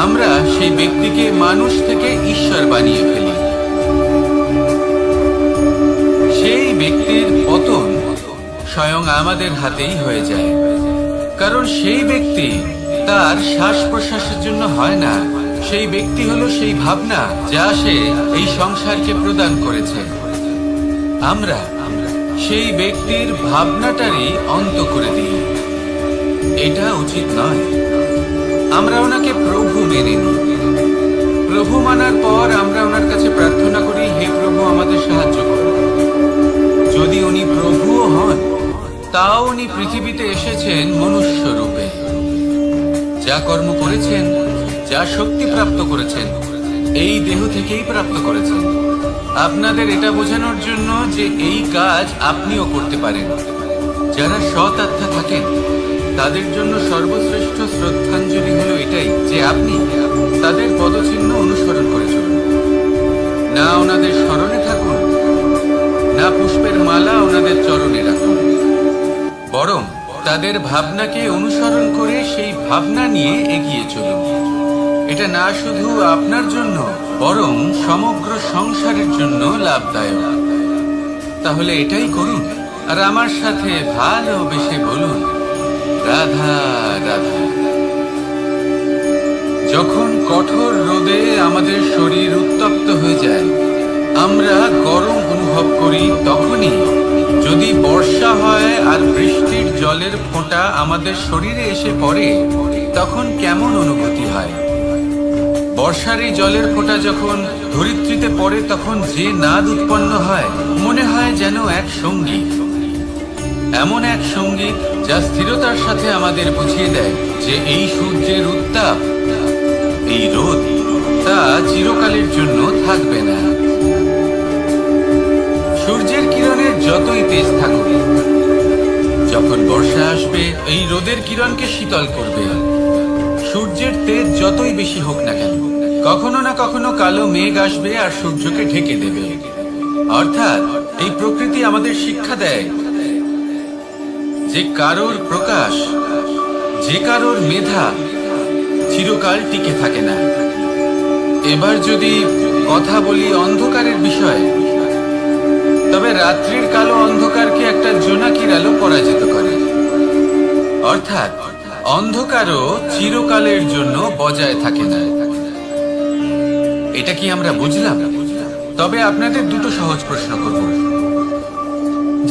Speaker 1: আমরা সেই ব্যক্তিকে মানুষ থেকে ঈশ্বর বানিয়ে ফেলি। সেই ব্যক্তির পতন স্বয়ং আমাদের হাতেই হয়ে যায়, কারণ সেই ব্যক্তি তার শ্বাস প্রশ্বাসের জন্য হয় না। সেই ব্যক্তি হলো সেই ভাবনা যা সে এই সংসারকে প্রদান করেছে। আমরা সেই ব্যক্তির ভাবনাটারই অন্ত করে দিই। এটা উচিত নয়। আমরা ওনাকে প্রভু মেনে নিই। প্রভু মানার পর আমরা ওনার কাছে প্রার্থনা করি, হে প্রভু আমাদের সাহায্য করুন। যদি উনি প্রভুও হন, তাও উনি পৃথিবীতে এসেছেন মনুষ্য রূপে। যা কর্ম করেছেন, যা শক্তি প্রাপ্ত করেছেন, এই দেহ থেকেই প্রাপ্ত করেছেন। আপনাদের এটা বোঝানোর জন্য যে এই কাজ আপনিও করতে পারেন। যারা সৎ আত্মা থাকেন, তাদের জন্য সর্বশ্রেষ্ঠ শ্রদ্ধাঞ্জলি হলো এটাই যে আপনি তাদের পদচিহ্ন অনুসরণ করে চলুন। না ওনাদের স্মরণে থাকুন, না পুষ্পের মালা ওনাদের চরণে রাখুন, বরং তাদের ভাবনাকে অনুসরণ করে সেই ভাবনা নিয়ে এগিয়ে চলুন। এটা না শুধু আপনার জন্য, বরং সমগ্র সংসারের জন্য লাভদায়ক। তাহলে এটাই করুন আর আমার সাথে ভালোবেসে বলুন, রাধা রাধা। যখন কঠোর রোদে আমাদের শরীর উত্তপ্ত হয়ে যায়, আমরা গরম অনুভব করি, তখনই যদি বর্ষা হয় আর বৃষ্টির জলের ফোঁটা আমাদের শরীরে এসে পড়ে, তখন কেমন অনুভূতি হয়? বর্ষার এই জলের ফোঁটা যখন ধরিত্রীতে পড়ে, তখন যে নাদ উৎপন্ন হয়, মনে হয় যেন এক সঙ্গীত। এমন এক সঙ্গীত যা স্থিরতার সাথে আমাদের বুঝিয়ে দেয় যে এই সূর্যের উত্তাপ, এই রোদ, তা চিরকালের জন্য থাকবে না। সূর্যের কিরণের যতই তেজ থাকুক, যখন বর্ষা আসবে এই রোদের কিরণকে শীতল করবে। সূর্যের তেজ যতই বেশি হোক না কেন, কখনো না কখনো কালো মেঘ আসবে আর সূর্যকে ঢেকে দেবে। অর্থাৎ এই প্রকৃতি আমাদের শিক্ষা দেয় যে কারোর প্রকাশ, যে কারোর মেধা চিরকাল টিকে থাকে না। এবার যদি কথা বলি অন্ধকারের বিষয়ে, তবে রাত্রির কালো অন্ধকারকে একটা জোনাকির আলো পরাজিত করে। অর্থাৎ অন্ধকারও চিরকালের জন্য বজায় থাকে না। এটা কি আমরা বুঝলাম? তবে আপনাদের দুটো সহজ প্রশ্ন করব।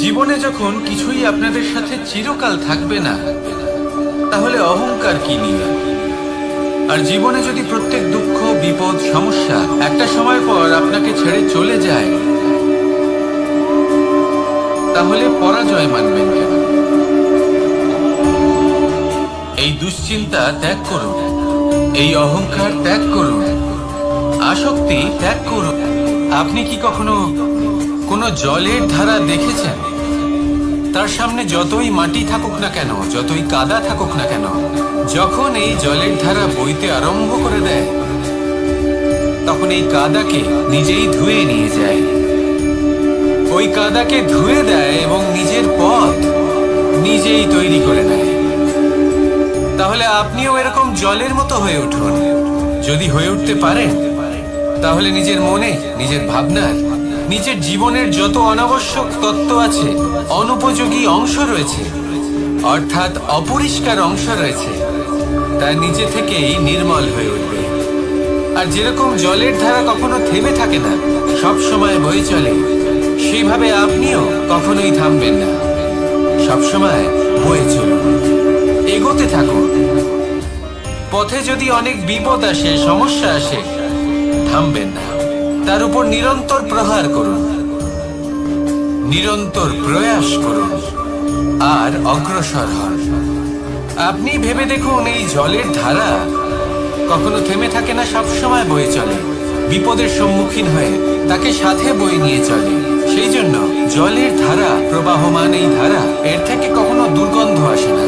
Speaker 1: জীবনে যখন কিছুই আপনাদের সাথে চিরকাল থাকবে না, তাহলে অহংকার কি নিয়ে? আর জীবনে যদি প্রত্যেক দুঃখ, বিপদ, সমস্যা একটা সময় পর আপনাকে ছেড়ে চলে যায়, তাহলে পরাজয় মানবেন কেন? এই দুশ্চিন্তা ত্যাগ করুন, এই অহংকার ত্যাগ করুন, আসক্তি ত্যাগ করুন। আপনি কি কখনো কোনো জলের ধারা দেখেছেন? তার সামনে যতই মাটি থাকুক না কেন, যতই কাদা থাকুক না কেন, যখন এই জলের ধারা বইতে আরম্ভ করে দেয়, তখন এই কাদাকে নিজেই ধুয়ে নিয়ে যায়। ওই কাদাকে ধুয়ে দেয় এবং নিজের পথ নিজেই তৈরি করে নেয়। তাহলে আপনিও এরকম জলের মতো হয়ে উঠুন। যদি হয়ে উঠতে পারেন, তাহলে নিজের মনে, নিজের ভাবনার, নিজের জীবনের যত অনাবশ্যক তত্ত্ব আছে, অনুপযোগী অংশ রয়েছে, অর্থাৎ অপরিষ্কার অংশ রয়েছে, তা নিজে থেকেই নির্মল হয়ে উঠবে। আর যেরকম জলের ধারা কখনো থেমে থাকে না, সব সময় বয়ে চলে, সেইভাবে আপনিও কখনোই থামবেন না। সবসময় বয়ে চলুন, এগোতে থাকুন। পথে যদি অনেক বিপদ আসে, সমস্যা আসে, থামবেন না। তার উপর নিরন্তর প্রহার করুন, নিরন্তর প্রয়াস করুন আর অগ্রসর হন। আপনি ভেবে দেখুন, এই জলের ধারা কখনো থেমে থাকে না, সবসময় বয়ে চলে। বিপদের সম্মুখীন হয়ে তাকে সাথে বয়ে নিয়ে চলে। সেই জন্য জলের ধারা, প্রবাহমান এই ধারা, এর থেকে কখনো দুর্গন্ধ আসে না,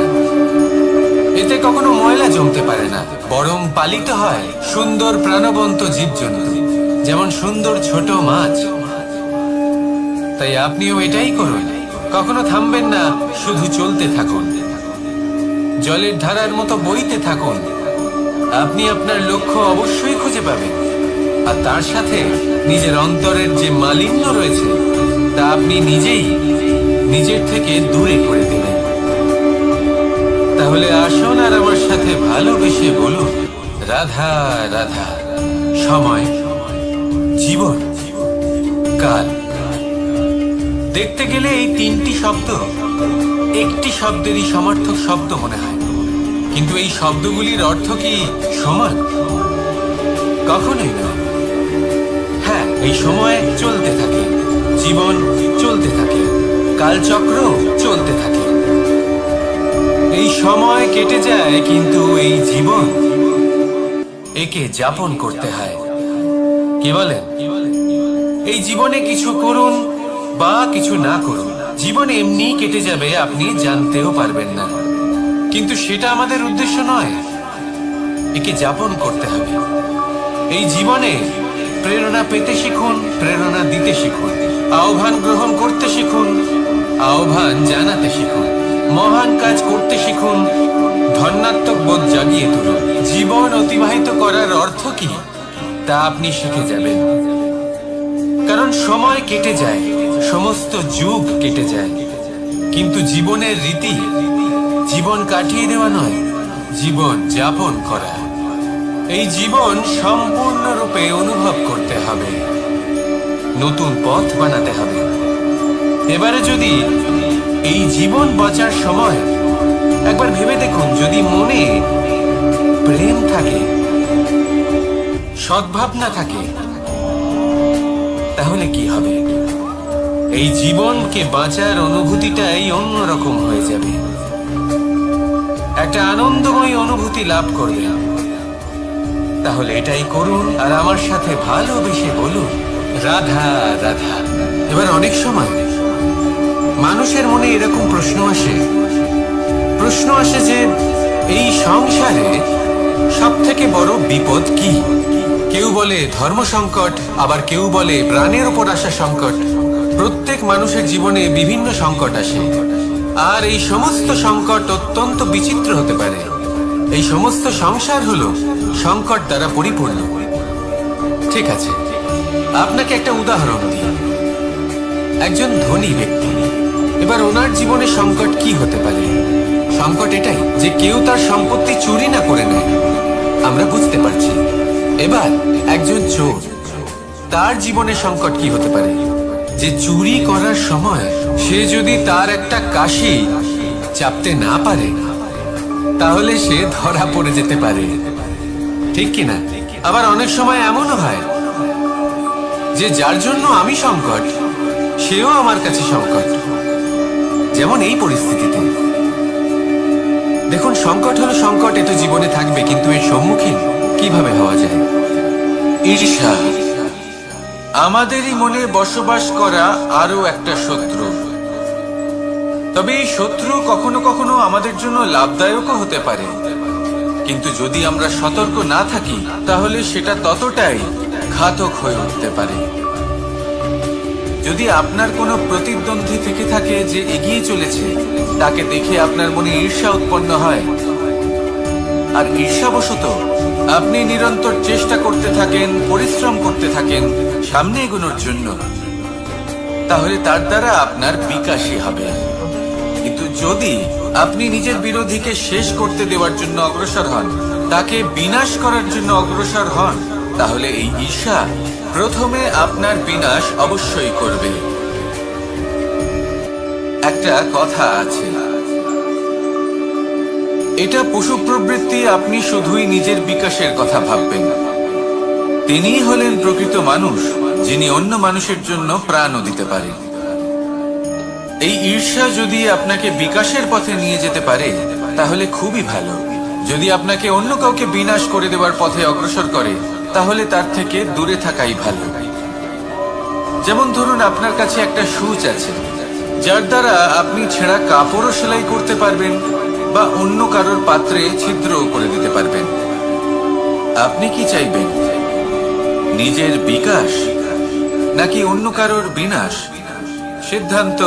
Speaker 1: এতে কখনো ময়লা জমতে পারে না, বরং পালিত হয় সুন্দর প্রাণবন্ত জীবজন্তু, যেমন সুন্দর ছোট মাছ। তাই আপনিও এটাই করুন, কখনো থামবেন না, শুধু চলতে থাকুন, জলের ধারার মতো বইতে থাকুন। আপনি আপনার লক্ষ্য অবশ্যই খুঁজে পাবেন, আর তার সাথে নিজের অন্তরের যে মালিন্য রয়েছে, তা আপনি নিজেই নিজের থেকে দূরে করে দেবেন। তাহলে আসুন আর আমার সাথে ভালোবেসে বলুন, রাধা রাধা। সময়, জীবন, কাল। দেখতে গেলে এই তিনটি শব্দ একটি শব্দেরই সমার্থক শব্দ মনে হয়, কিন্তু এই শব্দগুলির অর্থ কি সমান? কখনোই না। হ্যাঁ, এই সময় চলতে থাকে, জীবন চলতে থাকে, কালচক্র চলতে থাকে। এই সময় কেটে যায়, কিন্তু এই জীবন, একে যাপন করতে হয়। কি বলেন? এই জীবনে কিছু করুন বা কিছু না করুন, জীবন এমনি কেটে যাবে, আপনি জানতেও পারবেন না। কিন্তু সেটা আমাদের উদ্দেশ্য নয়, একে যাপন করতে হবে। এই জীবনে প্রেরণা পেতে শিখুন, প্রেরণা দিতে শিখুন, আহ্বান গ্রহণ করতে শিখুন, আহ্বান জানাতে শিখুন, মহান কাজ করতে শিখুন, ধন্যাত্মক বোধ জাগিয়ে তুলুন। জীবন অতিবাহিত করার অর্থ কি, তা আপনি শিখে যাবেন। কারণ সময় কেটে যায়, সমস্ত যুগ কেটে যায়, কিন্তু জীবনের রীতি জীবন কাটিয়ে দেওয়া নয়, জীবন যাপন করা। এই জীবন সম্পূর্ণরূপে অনুভব করতে হবে, নতুন পথ বানাতে হবে। এবারে যদি এই জীবন বাঁচার সময় একবার ভেবে দেখুন, যদি মনে প্রেম থাকে, সদ্ভাবনা থাকে, তাহলে কি হবে? এই জীবনকে বাঁচার অনুভূতিটাই অন্যরকম হয়ে যাবে, একটা আনন্দময় অনুভূতি লাভ করবেন। তাহলে এটাই করুন আর আমার সাথে ভালোবেসে বলুন, রাধা রাধা। এবার অনেক সময় মানুষের মনে এরকম প্রশ্ন আসে,
Speaker 3: প্রশ্ন আসে যে এই সংসারে সব থেকে বড় বিপদ কি? কেউ বলে ধর্ম সংকট, আবার কেউ বলে প্রাণের উপর আসা সংকট। প্রত্যেক মানুষের জীবনে বিভিন্ন সংকট আসে, আর এই সমস্ত সংকট অত্যন্ত বিচিত্র হতে পারে। এই সমস্ত সংসার হলো সংকট দ্বারা পরিপূর্ণ। ঠিক আছে, আপনাকে একটা উদাহরণ দিই। একজন ধনী ব্যক্তি, এবার ওনার জীবনে সংকট কি হতে পারে? সংকট এটাই যে কেউ তার সম্পত্তি চুরি না করে নেয়, আমরা বুঝতে পারছি। এবার একজন চোর, তার জীবনে সংকট কি হতে পারে? যে চুরি করার সময় সে যদি তার একটা কাশি চাপতে না পারে, তাহলে সে ধরা পড়ে যেতে পারে, ঠিক কিনা? আবার অনেক সময় এমনও হয় যে যার জন্য আমি সংকট, সেও আমার কাছে সংকট। যেমন এই পরিস্থিতিতে দেখুন, সংকট হলো সংকট, এ তো জীবনে থাকবে, কিন্তু এর সম্মুখীন কিভাবে হওয়া যায়?
Speaker 2: ঈর্ষা আমাদেরই মনে বসবাস করা আরো একটা শত্রু। তবে এই শত্রু কখনো কখনো আমাদের জন্য লাভদায়কও হতে পারে, কিন্তু যদি আমরা সতর্ক না থাকি তাহলে সেটা ততটাই ঘাতক হয়ে উঠতে পারে। যদি আপনার কোনো প্রতিদ্বন্দ্বী থেকে থাকে যে এগিয়ে চলেছে, তাকে দেখে আপনার মনে ঈর্ষা উৎপন্ন হয়, আর ঈর্ষাবশত আপনি নিরন্তর চেষ্টা করতে থাকেন, পরিশ্রম করতে থাকেন সামনে এগোনোর জন্য, তাহলে তার দ্বারা আপনার বিকাশই হবে। কিন্তু যদি আপনি নিজের বিরোধীকে শেষ করতে দেওয়ার জন্য অগ্রসর হন, তাকে বিনাশ করার জন্য অগ্রসর হন, তাহলে এই ঈর্ষা প্রথমে আপনার বিনাশ অবশ্যই করবে। একটা কথা আছে, এটা পশু প্রবৃত্তি, আপনি শুধুই নিজের বিকাশের কথা ভাববেন। তিনিই হলেন প্রকৃত মানুষ, যিনি অন্য মানুষের জন্য প্রাণও দিতে পারেন। এই ঈর্ষা যদি আপনাকে বিকাশের পথে নিয়ে যেতে পারে তাহলে খুবই ভালো। যদি আপনাকে অন্য কাউকে বিনাশ করে দেওয়ার পথে অগ্রসর করে, তাহলে তার থেকে দূরে থাকাই ভালো। যেমন ধরুন, আপনার কাছে একটা সূচ আছে, যার দ্বারা আপনি ছেঁড়া কাপড়ও সেলাই করতে পারবেন বা অন্য কারোর পাত্রে ছিদ্রও করে দিতে পারবেন। আপনি কি চাইবেন, নিজের বিকাশ নাকি অন্য কারোর বিনাশ? সিদ্ধান্ত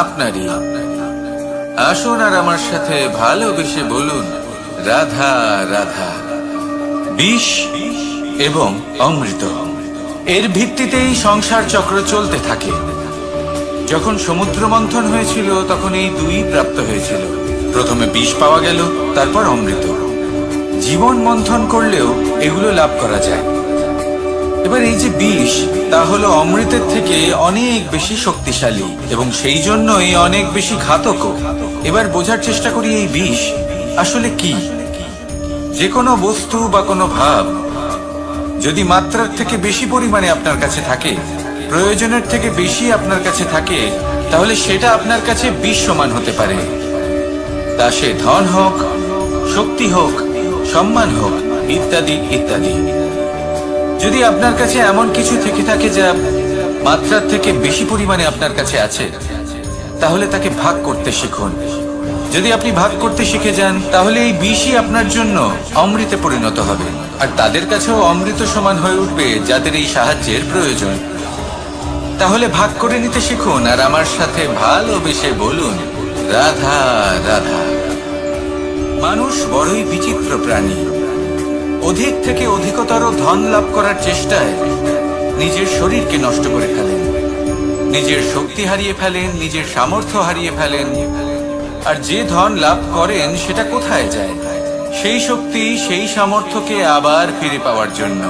Speaker 2: আপনারই। আসুন আর আমার সাথে ভালোবেসে বলুন, রাধা রাধা। বিষ এবং অমৃত, এর ভিত্তিতেই সংসার চক্র চলতে থাকে। যখন সমুদ্র মন্থন হয়েছিল তখন এই দুই প্রাপ্ত হয়েছিল। প্রথমে বিষ পাওয়া গেল, তারপর অমৃত। জীবন মন্থন করলেও এগুলো লাভ করা যায়। এবার এই যে বিষ, তা হলো অমৃতের থেকে অনেক বেশি শক্তিশালী এবং সেই জন্যই অনেক বেশি ঘাতকও। এবার বোঝার চেষ্টা করি এই বিষ আসলে কি। যে কোনো বস্তু বা কোনো ভাব যদি মাত্রার থেকে বেশি পরিমাণে আপনার কাছে থাকে, প্রয়োজনের থেকে বেশি আপনার কাছে থাকে, তাহলে সেটা আপনার কাছে বিষ সমান হতে পারে। তা সে ধন হোক, শক্তি হোক, সম্মান হোক, ইত্যাদি ইত্যাদি। যদি আপনার কাছে এমন কিছু থেকে থাকে যা মাত্রার থেকে বেশি পরিমাণে আপনার কাছে আছে, তাহলে তাকে ভাগ করতে শিখুন। যদি আপনি ভাগ করতে শিখে যান, তাহলে এই বিষই আপনার জন্য অমৃতে পরিণত হবে, আর তাদের কাছেও অমৃত সমান হয়ে উঠবে যাদের এই সাহায্যের প্রয়োজন। তাহলে ভাগ করে নিতে শিখুন আর আমার সাথে ভালোবেসে বলুন, রাধা রাধা। মানুষ বড়ই বিচিত্র প্রাণী। অধিক থেকে অধিকতর ধন লাভ করার চেষ্টায় নিজের শরীরকে নষ্ট করে ফেলেন, নিজের শক্তি হারিয়ে ফেলেন, নিজের সামর্থ্য হারিয়ে ফেলেন। আর যে ধন লাভ করেন সেটা কোথায় যায়? সেই শক্তি, সেই সামর্থ্যকে আবার ফিরে পাওয়ার জন্য।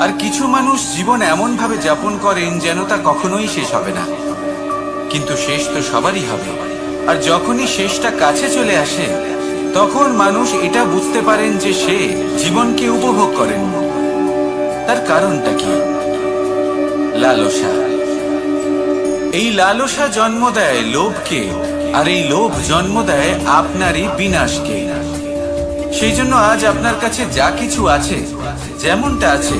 Speaker 2: আর কিছু মানুষ জীবন এমন ভাবে যাপন করেন যেন তা কখনোই শেষ হবে না, কিন্তু শেষ তো সবারই হবে। আর যখনই শেষটা কাছে চলে আসে, তখন মানুষ এটা বুঝতে পারেন যে সে জীবনকে উপভোগ করেন। তার কারণটা কি? লালসা। এই লালসা জন্ম দেয় লোভকে, আর এই লোভ জন্ম দেয় আপনারই বিনাশকে। সেই জন্য আজ আপনার কাছে যা কিছু আছে, যেমনটা আছে,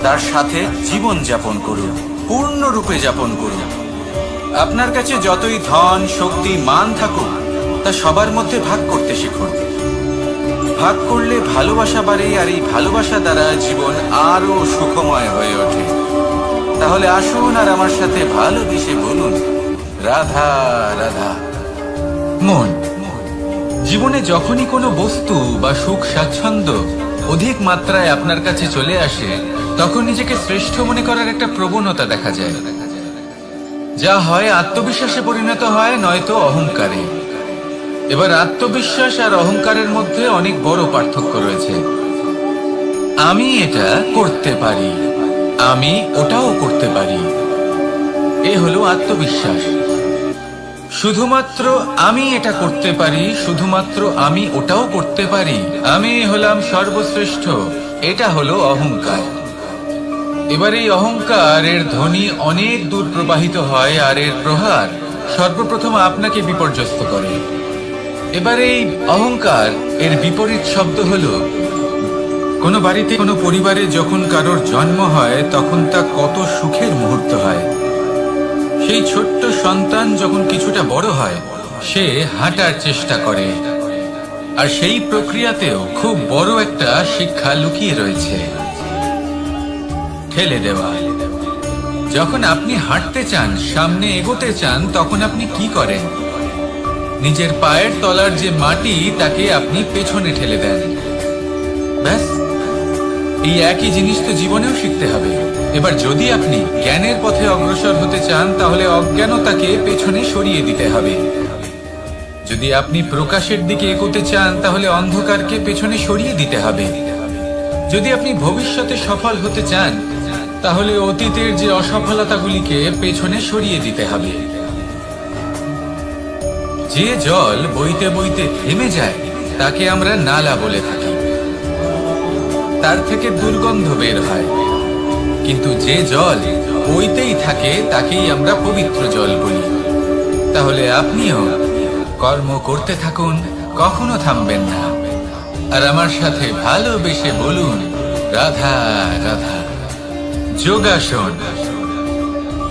Speaker 2: তার সাথে জীবন যাপন করুন, পূর্ণরূপে যাপন করুন। আপনার কাছে যতই ধন, শক্তি, মান থাকুক, তা সবার মধ্যে ভাগ করতে শিখুন। ভাগ করলে ভালোবাসা বাড়ে, আর এই ভালোবাসা দ্বারা জীবন আরো সুখময় হয়ে ওঠে। তাহলে আসুন আর আমার সাথে ভালোবেসে বলুন, রাধা রাধা।
Speaker 1: মন, জীবনে যখনই কোনো বস্তু বা সুখ স্বাচ্ছন্দ্য অধিক মাত্রায় আপনার কাছে চলে আসে, তখন নিজেকে শ্রেষ্ঠ মনে করার একটা প্রবণতা দেখা যায়, যা হয় আত্মবিশ্বাসে পরিণত হয়, নয়তো অহংকারে। এবার আত্মবিশ্বাস আর অহংকারের মধ্যে অনেক বড় পার্থক্য রয়েছে। আমি এটা করতে পারি, আমি ওটাও করতে পারি, এ হলো আত্মবিশ্বাস। শুধুমাত্র আমি এটা করতে পারি, শুধুমাত্র আমি ওটাও করতে পারি, আমি হলাম সর্বশ্রেষ্ঠ, এটা হলো অহংকার। এবার এই অহংকারের ধ্বনি অনেক দূর প্রবাহিত হয়, আর এর প্রহার সর্বপ্রথম আপনাকে বিপর্যস্ত করে। এবার এই অহংকার এর বিপরীত শব্দ হলো, কোনো বাড়িতে কোনো পরিবারে যখন কারোর জন্ম হয়, তখন তা কত সুখের মুহূর্ত হয়। সেই ছোট্ট সন্তান যখন কিছুটা বড় হয়, সে হাঁটার চেষ্টা করে, আর সেই প্রক্রিয়াতেও খুব বড় একটা শিক্ষা লুকিয়ে রয়েছে, ঠেলে দেওয়া। যখন আপনি হাঁটতে চান, সামনে এগোতে চান, তখন আপনি কি করেন? নিজের পায়ের তলার যে মাটি, তাকে আপনি পেছনে ঠেলে দেন। ব্যাস, এই একই জিনিস তো জীবনেও শিখতে হবে। এবার যদি আপনি জ্ঞানের পথে অগ্রসর হতে চান, তাহলে অজ্ঞানতাকে পেছনে সরিয়ে দিতে হবে। যদি আপনি প্রকাশের দিকে এগোতে চান, তাহলে অন্ধকারকে পেছনে সরিয়ে দিতে হবে। যদি আপনি ভবিষ্যতে সফল হতে চান, তাহলে অতীতের যে অসফলতাগুলিকে পেছনে সরিয়ে দিতে হবে। যে জল বইতে বইতে থেমে যায়, তাকে আমরা নালা বলে থাকি, তার থেকে দুর্গন্ধ বের হয়। কিন্তু যে জল বইতেই থাকে, তাকেই আমরা পবিত্র জল বলি। তাহলে আপনিও কর্ম করতে থাকুন, কখনো থামবেন না, আর আমার সাথে ভালোবেসে বলুন, রাধা রাধা। যোগাসন,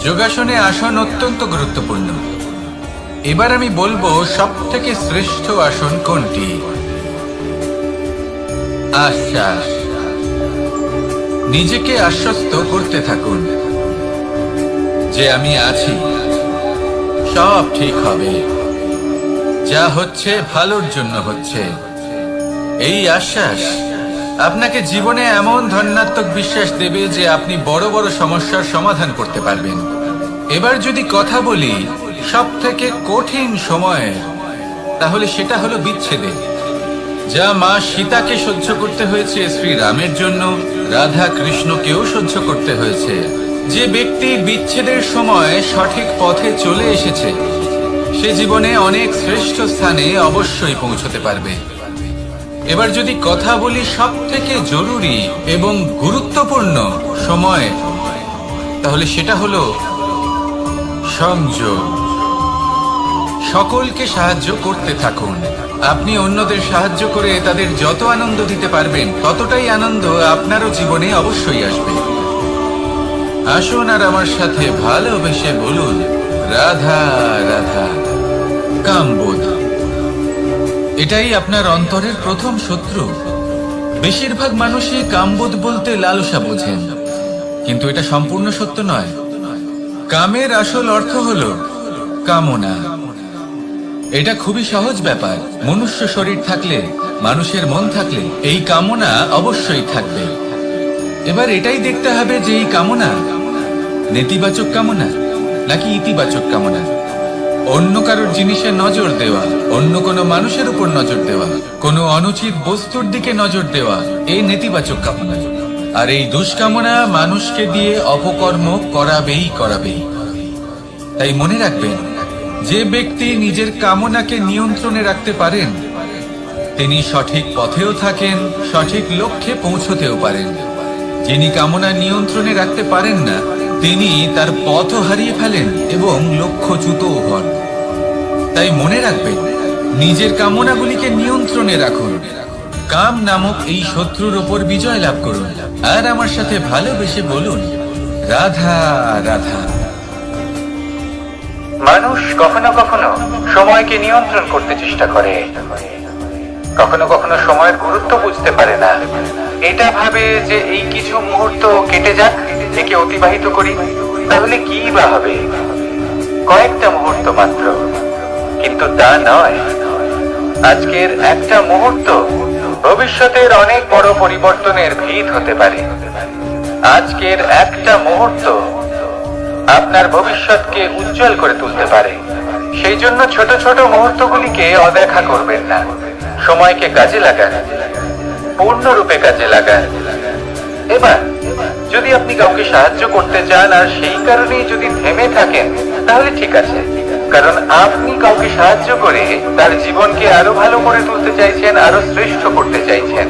Speaker 1: যোগাসনে আসন অত্যন্ত গুরুত্বপূর্ণ। এবার আমি বলবো সব থেকে শ্রেষ্ঠ আসন কোনটি। আশ্বাস, নিজেকে আশ্বস্ত করতে থাকুন যে আমি আছি, সব ঠিক হবে, যা হচ্ছে ভালোর জন্য হচ্ছে। এই আশ্বাস আপনাকে জীবনে এমন ধনাত্মক বিশ্বাস দেবে যে আপনি বড় বড় সমস্যার সমাধান করতে পারবেন। এবার যদি কথা বলি সব থেকে কঠিন সময়, তাহলে সেটা হলো বিচ্ছেদে। যা মা সীতাকে সহ্য করতে হয়েছে শ্রীরামের জন্য, রাধা কৃষ্ণকেও সহ্য করতে হয়েছে। যে ব্যক্তি বিচ্ছেদের সময় সঠিক পথে চলে এসেছে, সে জীবনে অনেক শ্রেষ্ঠ স্থানে অবশ্যই পৌঁছতে পারবে। এবার যদি কথা বলি সব থেকে জরুরি এবং গুরুত্বপূর্ণ সময়, তাহলে সেটা হলো সংযোগ। সকলকে সাহায্য করতে থাকুন। আপনি অন্যদের সাহায্য করে তাদের যত আনন্দ দিতে পারবেন, ততটাই আনন্দ আপনারও জীবনে অবশ্যই আসবে। আসুন আর আমার সাথে ভালোবেসে বলুন, রাধা রাধা। কামবোধ, এটাই আপনার অন্তরের প্রথম শত্রু। বেশিরভাগ মানুষই কামবোধ বলতে লালসা বোঝেন, কিন্তু এটা সম্পূর্ণ সত্য নয়। কামের আসল অর্থ হলো কামনা। এটা খুবই সহজ ব্যাপার। মনুষ্য শরীর থাকলে, মানুষের মন থাকলে, এই কামনা অবশ্যই থাকবে। এবার এটাই দেখতে হবে যে এই কামনা নেতিবাচক কামনা নাকি ইতিবাচক কামনা। অন্য কারোর জিনিসে নজর দেওয়া, অন্য কোনো মানুষের উপর নজর দেওয়া, কোনো অনুচিত বস্তুর দিকে নজর দেওয়া, এই নেতিবাচক কামনা। আর এই দুষ্কামনা মানুষকে দিয়ে অপকর্ম করাবেই। তাই মনে রাখবেন, যে ব্যক্তি নিজের কামনাকে নিয়ন্ত্রণে রাখতে পারেন, তিনি সঠিক পথেও থাকেন, সঠিক লক্ষ্যে পৌঁছতেও পারেন। যিনি কামনা নিয়ন্ত্রণে রাখতে পারেন না, তিনি তার পথও হারিয়ে ফেলেন এবং লক্ষ্যচ্যুতও হন। তাই মনে রাখবেন, নিজের কামনাগুলিকে নিয়ন্ত্রণে রাখুন। কাম নামক এই শত্রুর ওপর বিজয় লাভ করুন, আর আমার সাথে ভালোবেসে বলুন, রাধা রাধা। মানুষ কখনো কখনো সময়কে নিয়ন্ত্রণ করতে চেষ্টা করে, কখনো কখনো সময়ের গুরুত্ব বুঝতে পারে না। এটা ভাবে যে এই কিছু মুহূর্ত কেটে যাক, একে অতিবাহিত করি, তাহলে কি বা হবে, কয়েকটা মুহূর্ত মাত্র। কিন্তু তা নয়, আজকের একটা মুহূর্ত ভবিষ্যতের অনেক বড় পরিবর্তনের ভিত হতে পারে। আজকের একটা মুহূর্ত আপনার ভবিষ্যৎকে উজ্জ্বল করে তুলতে পারে। সেই জন্য ছোট ছোট মুহূর্তগুলিকে অদেখা করবেন না। সময়কে কাজে লাগান, পূর্ণরূপে কাজে লাগান। এবার যদি আপনি কাউকে সাহায্য করতে চান আর সেই কারণেই যদি থেমে থাকেন, তাহলে ঠিক আছে, কারণ আপনি কাউকে সাহায্য করে তার জীবনকে আরো ভালো করে তুলতে চাইছেন, আরো শ্রেষ্ঠ করতে চাইছেন।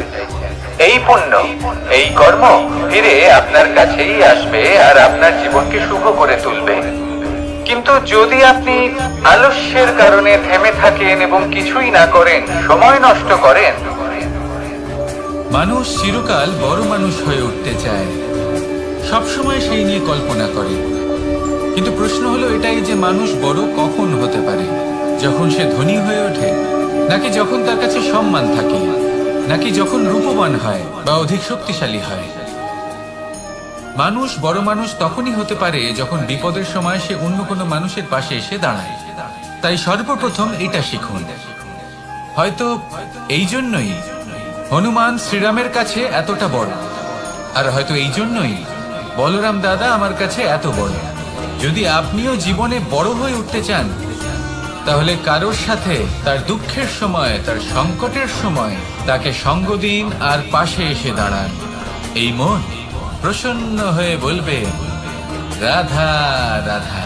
Speaker 1: এই পুণ্য, এই কর্ম ফিরে আপনার কাছেই আসবে আর আপনার জীবনকে শুভ করে তুলবে। কিন্তু যদি আপনি আলস্যের কারণে থেমে থাকেন এবং কিছুই না করেন, সময় নষ্ট করেন। মানুষ চিরকাল বড় মানুষ হয়ে উঠতে চায়, সবসময় সেই নিয়ে কল্পনা করে। কিন্তু প্রশ্ন হলো এটাই যে মানুষ বড় কখন হতে পারে? যখন সে ধনী হয়ে ওঠে, নাকি যখন তার কাছে সম্মান থাকে, নাকি যখন রূপবান হয় বা অধিক শক্তিশালী হয়? মানুষ বড় মানুষ তখনই হতে পারে যখন বিপদের সময় সে অন্য কোনো মানুষের পাশে এসে দাঁড়ায়। তাই সর্বপ্রথম এটা শিখুন। হয়তো এই জন্যই হনুমান শ্রীরামের কাছে এতটা বড়, আর হয়তো এই জন্যই বলরাম দাদা আমার কাছে এত বড়। যদি আপনিও জীবনে বড় হয়ে উঠতে চান, তাহলে কারোর সাথে তার দুঃখের সময়, তার সংকটের সময় তাকে সঙ্গ দিন আর পাশে এসে দাঁড়ান। এই মন প্রসন্ন হয়ে বলবে, রাধা রাধা।